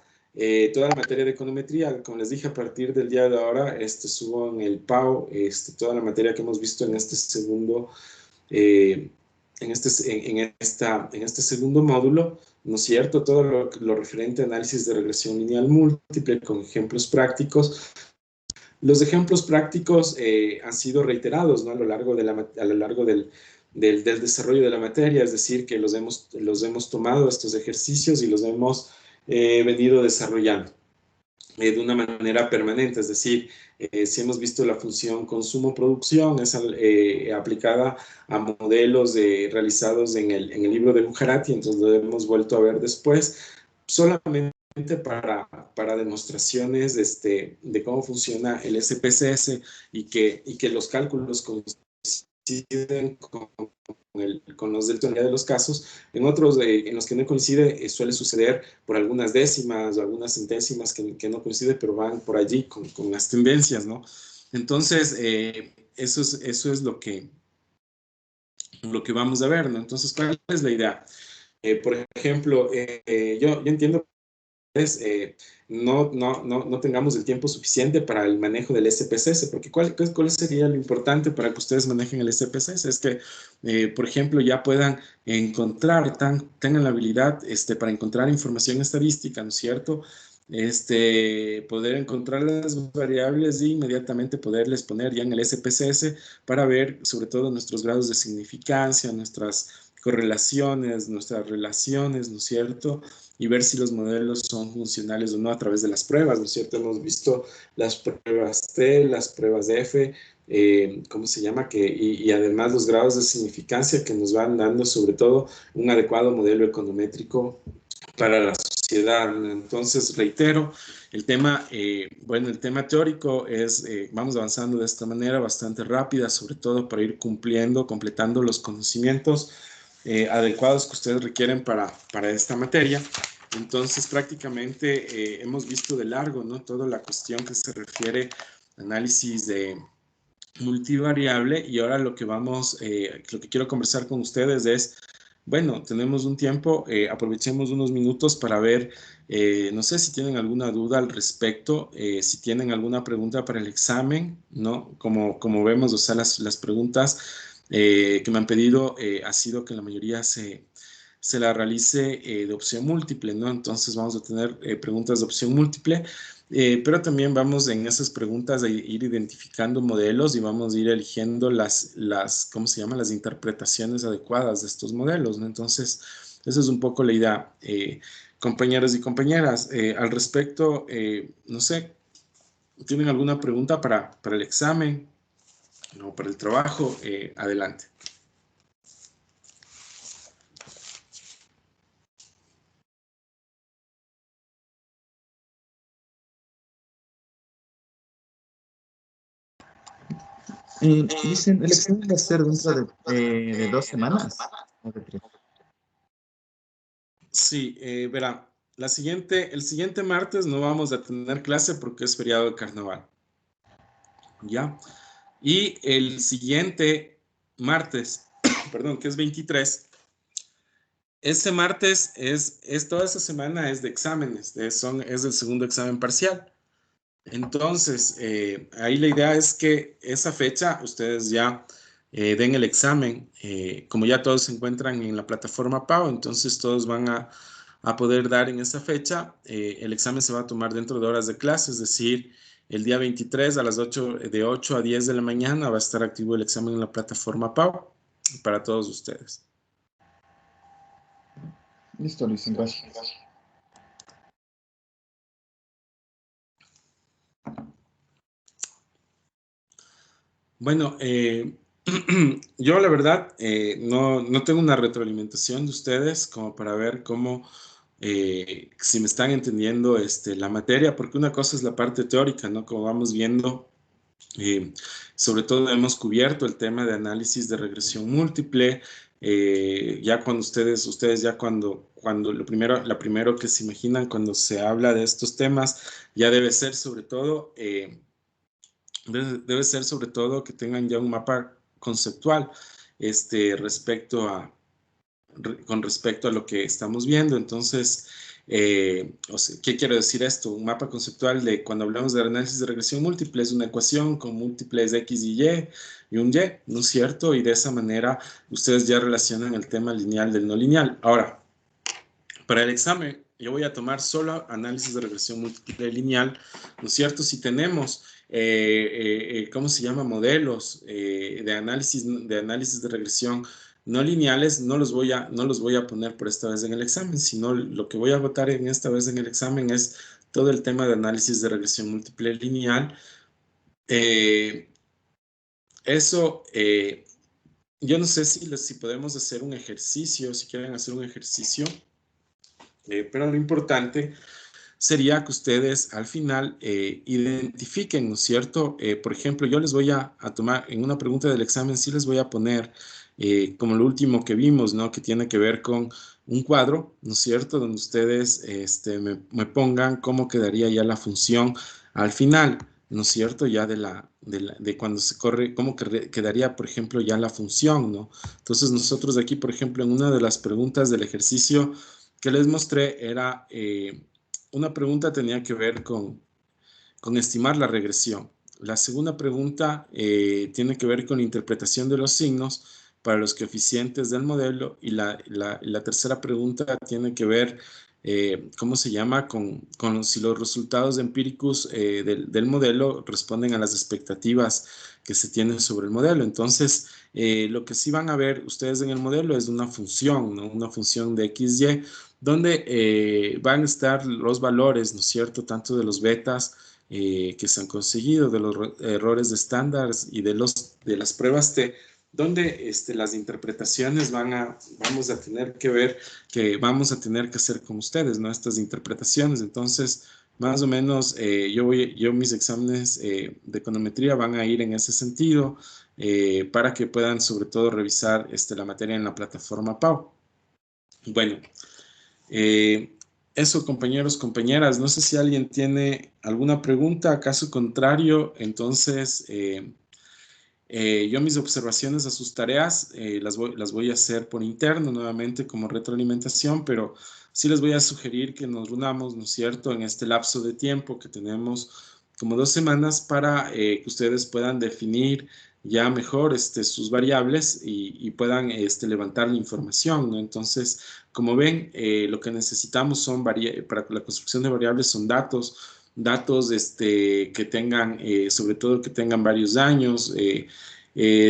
toda la materia de econometría. Como les dije, a partir del día de ahora, subo en el PAO toda la materia que hemos visto en este segundo, en este segundo módulo, ¿no es cierto?, todo lo referente a análisis de regresión lineal múltiple con ejemplos prácticos. Los ejemplos prácticos han sido reiterados, ¿no?, a lo largo del del desarrollo de la materia, es decir, que los hemos tomado estos ejercicios y los hemos venido desarrollando de una manera permanente, es decir, si hemos visto la función consumo-producción, es aplicada a modelos realizados en el libro de Bujarati, entonces lo hemos vuelto a ver después, solamente para demostraciones de cómo funciona el SPSS y que los cálculos coinciden con los de teoría de los casos. En otros en los que no coincide suele suceder por algunas décimas o algunas centésimas que no coinciden, pero van por allí con las tendencias, ¿no? Entonces, eso es lo que vamos a ver, ¿no? Entonces, ¿cuál es la idea? Por ejemplo, yo entiendo que no tengamos el tiempo suficiente para el manejo del SPSS, porque ¿cuál sería lo importante para que ustedes manejen el SPSS? Es que, por ejemplo, ya puedan encontrar, tengan la habilidad para encontrar información estadística, ¿no es cierto? Poder encontrar las variables e inmediatamente poderles poner ya en el SPSS para ver sobre todo nuestros grados de significancia, nuestras correlaciones, nuestras relaciones, ¿no es cierto? Y ver si los modelos son funcionales o no a través de las pruebas, ¿no es cierto? Hemos visto las pruebas T, las pruebas F, ¿cómo se llama? Y además los grados de significancia que nos van dando sobre todo un adecuado modelo econométrico para la sociedad. Entonces, reitero, el tema, el tema teórico es, vamos avanzando de esta manera bastante rápida, sobre todo para ir completando los conocimientos adecuados que ustedes requieren para esta materia. Entonces, prácticamente hemos visto de largo, ¿no? Toda la cuestión que se refiere a análisis de multivariable, y ahora lo que quiero conversar con ustedes es, bueno, tenemos un tiempo, aprovechemos unos minutos para ver, no sé si tienen alguna duda al respecto, si tienen alguna pregunta para el examen, ¿no? Como vemos, o sea, las preguntas que me han pedido ha sido que la mayoría se la realice de opción múltiple, ¿no? Entonces vamos a tener preguntas de opción múltiple, pero también vamos en esas preguntas a ir identificando modelos y vamos a ir eligiendo ¿cómo se llama? Las interpretaciones adecuadas de estos modelos, ¿no? Entonces, esa es un poco la idea. Compañeros y compañeras, al respecto, no sé, ¿tienen alguna pregunta para el examen o para el trabajo? Adelante. Dicen, el examen va a ser dentro de 2 semanas. ¿O de 3? Sí, verá, el siguiente martes no vamos a tener clase porque es feriado de carnaval. ¿Ya? Y el siguiente martes, perdón, que es 23, ese martes toda esa semana es de exámenes, es del segundo examen parcial. Entonces, ahí la idea es que esa fecha ustedes ya den el examen. Como ya todos se encuentran en la plataforma PAO, entonces todos van a poder dar en esa fecha. El examen se va a tomar dentro de horas de clase, es decir, el día 23 a las 8, de 8 a 10 de la mañana va a estar activo el examen en la plataforma PAO para todos ustedes. Listo, Luis, gracias. Bueno, yo la verdad no tengo una retroalimentación de ustedes como para ver cómo, si me están entendiendo la materia, porque una cosa es la parte teórica, ¿no? Como vamos viendo, sobre todo hemos cubierto el tema de análisis de regresión múltiple, ya cuando ustedes ya cuando lo primero que se imaginan cuando se habla de estos temas, ya debe ser sobre todo... debe ser sobre todo que tengan ya un mapa conceptual con respecto a lo que estamos viendo. Entonces, ¿qué quiero decir esto? Un mapa conceptual de cuando hablamos de análisis de regresión múltiple es una ecuación con múltiples X y Y y un Y, ¿no es cierto? Y de esa manera ustedes ya relacionan el tema lineal del no lineal. Ahora, para el examen, yo voy a tomar solo análisis de regresión múltiple lineal, ¿no es cierto? Si tenemos ¿cómo se llama? Modelos de análisis de regresión no lineales, no los voy a poner por esta vez en el examen, sino lo que voy a votar en esta vez en el examen es todo el tema de análisis de regresión múltiple lineal. Eso, yo no sé si podemos hacer un ejercicio, si quieren hacer un ejercicio, pero lo importante sería que ustedes al final identifiquen, ¿no es cierto? Por ejemplo, yo les voy a tomar en una pregunta del examen, sí les voy a poner como lo último que vimos, ¿no? Que tiene que ver con un cuadro, ¿no es cierto? Donde ustedes me pongan cómo quedaría ya la función al final, ¿no es cierto? Ya de cuando se corre, cómo quedaría, por ejemplo, ya la función, ¿no? Entonces nosotros aquí, por ejemplo, en una de las preguntas del ejercicio que les mostré era... una pregunta tenía que ver con estimar la regresión. La segunda pregunta tiene que ver con la interpretación de los signos para los coeficientes del modelo y la tercera pregunta tiene que ver, ¿cómo se llama? Con si los resultados empíricos del modelo responden a las expectativas que se tienen sobre el modelo. Entonces, lo que sí van a ver ustedes en el modelo es una función, ¿no? Una función de XY, donde van a estar los valores, ¿no es cierto? Tanto de los betas que se han conseguido, de los errores de estándares y de las pruebas T, donde las interpretaciones vamos a tener que ver, que vamos a tener que hacer con ustedes, ¿no? Estas interpretaciones. Entonces, más o menos, mis exámenes de econometría van a ir en ese sentido para que puedan, sobre todo, revisar la materia en la plataforma PAU. Bueno, eso, compañeros, compañeras. No sé si alguien tiene alguna pregunta. Caso contrario, entonces yo mis observaciones a sus tareas las voy a hacer por interno nuevamente como retroalimentación, pero sí les voy a sugerir que nos reunamos, ¿no es cierto?, en este lapso de tiempo que tenemos como 2 semanas para que ustedes puedan definir ya mejor sus variables y puedan levantar la información, ¿no? Entonces, como ven, lo que necesitamos son para la construcción de variables son datos que tengan, sobre todo que tengan varios años,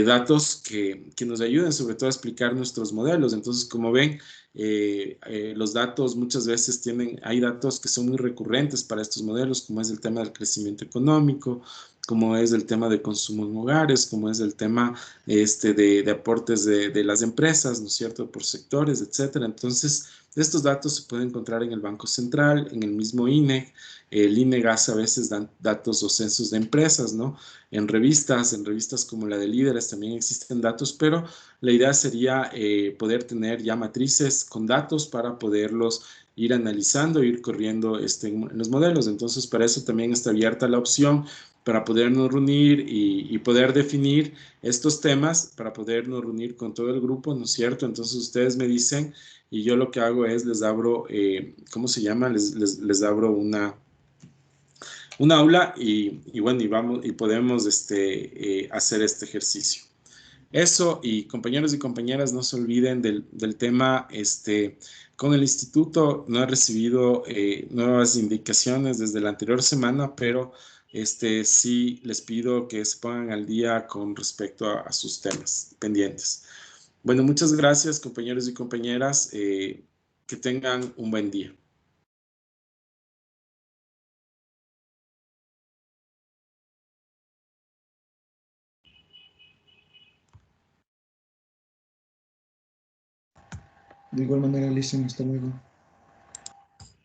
datos que nos ayuden sobre todo a explicar nuestros modelos. Entonces, como ven, los datos muchas veces hay datos que son muy recurrentes para estos modelos, como es el tema del crecimiento económico, como es el tema de consumo en hogares, como es el tema de aportes de las empresas, ¿no es cierto?, por sectores, etcétera. Entonces, estos datos se pueden encontrar en el Banco Central, en el mismo INEC. El INEC hace a veces dan datos o censos de empresas, ¿no? En revistas como la de Líderes también existen datos, pero la idea sería poder tener ya matrices con datos para poderlos ir analizando, ir corriendo en los modelos. Entonces, para eso también está abierta la opción para podernos reunir y poder definir estos temas, para podernos reunir con todo el grupo, ¿no es cierto? Entonces, ustedes me dicen y yo lo que hago es les abro, ¿cómo se llama? Les abro un aula y bueno, y podemos hacer este ejercicio. Eso, y compañeros y compañeras, no se olviden del tema, con el instituto no he recibido nuevas indicaciones desde la anterior semana, pero sí les pido que se pongan al día con respecto a sus temas pendientes. Bueno, muchas gracias, compañeros y compañeras, que tengan un buen día. De igual manera, Listen, hasta luego.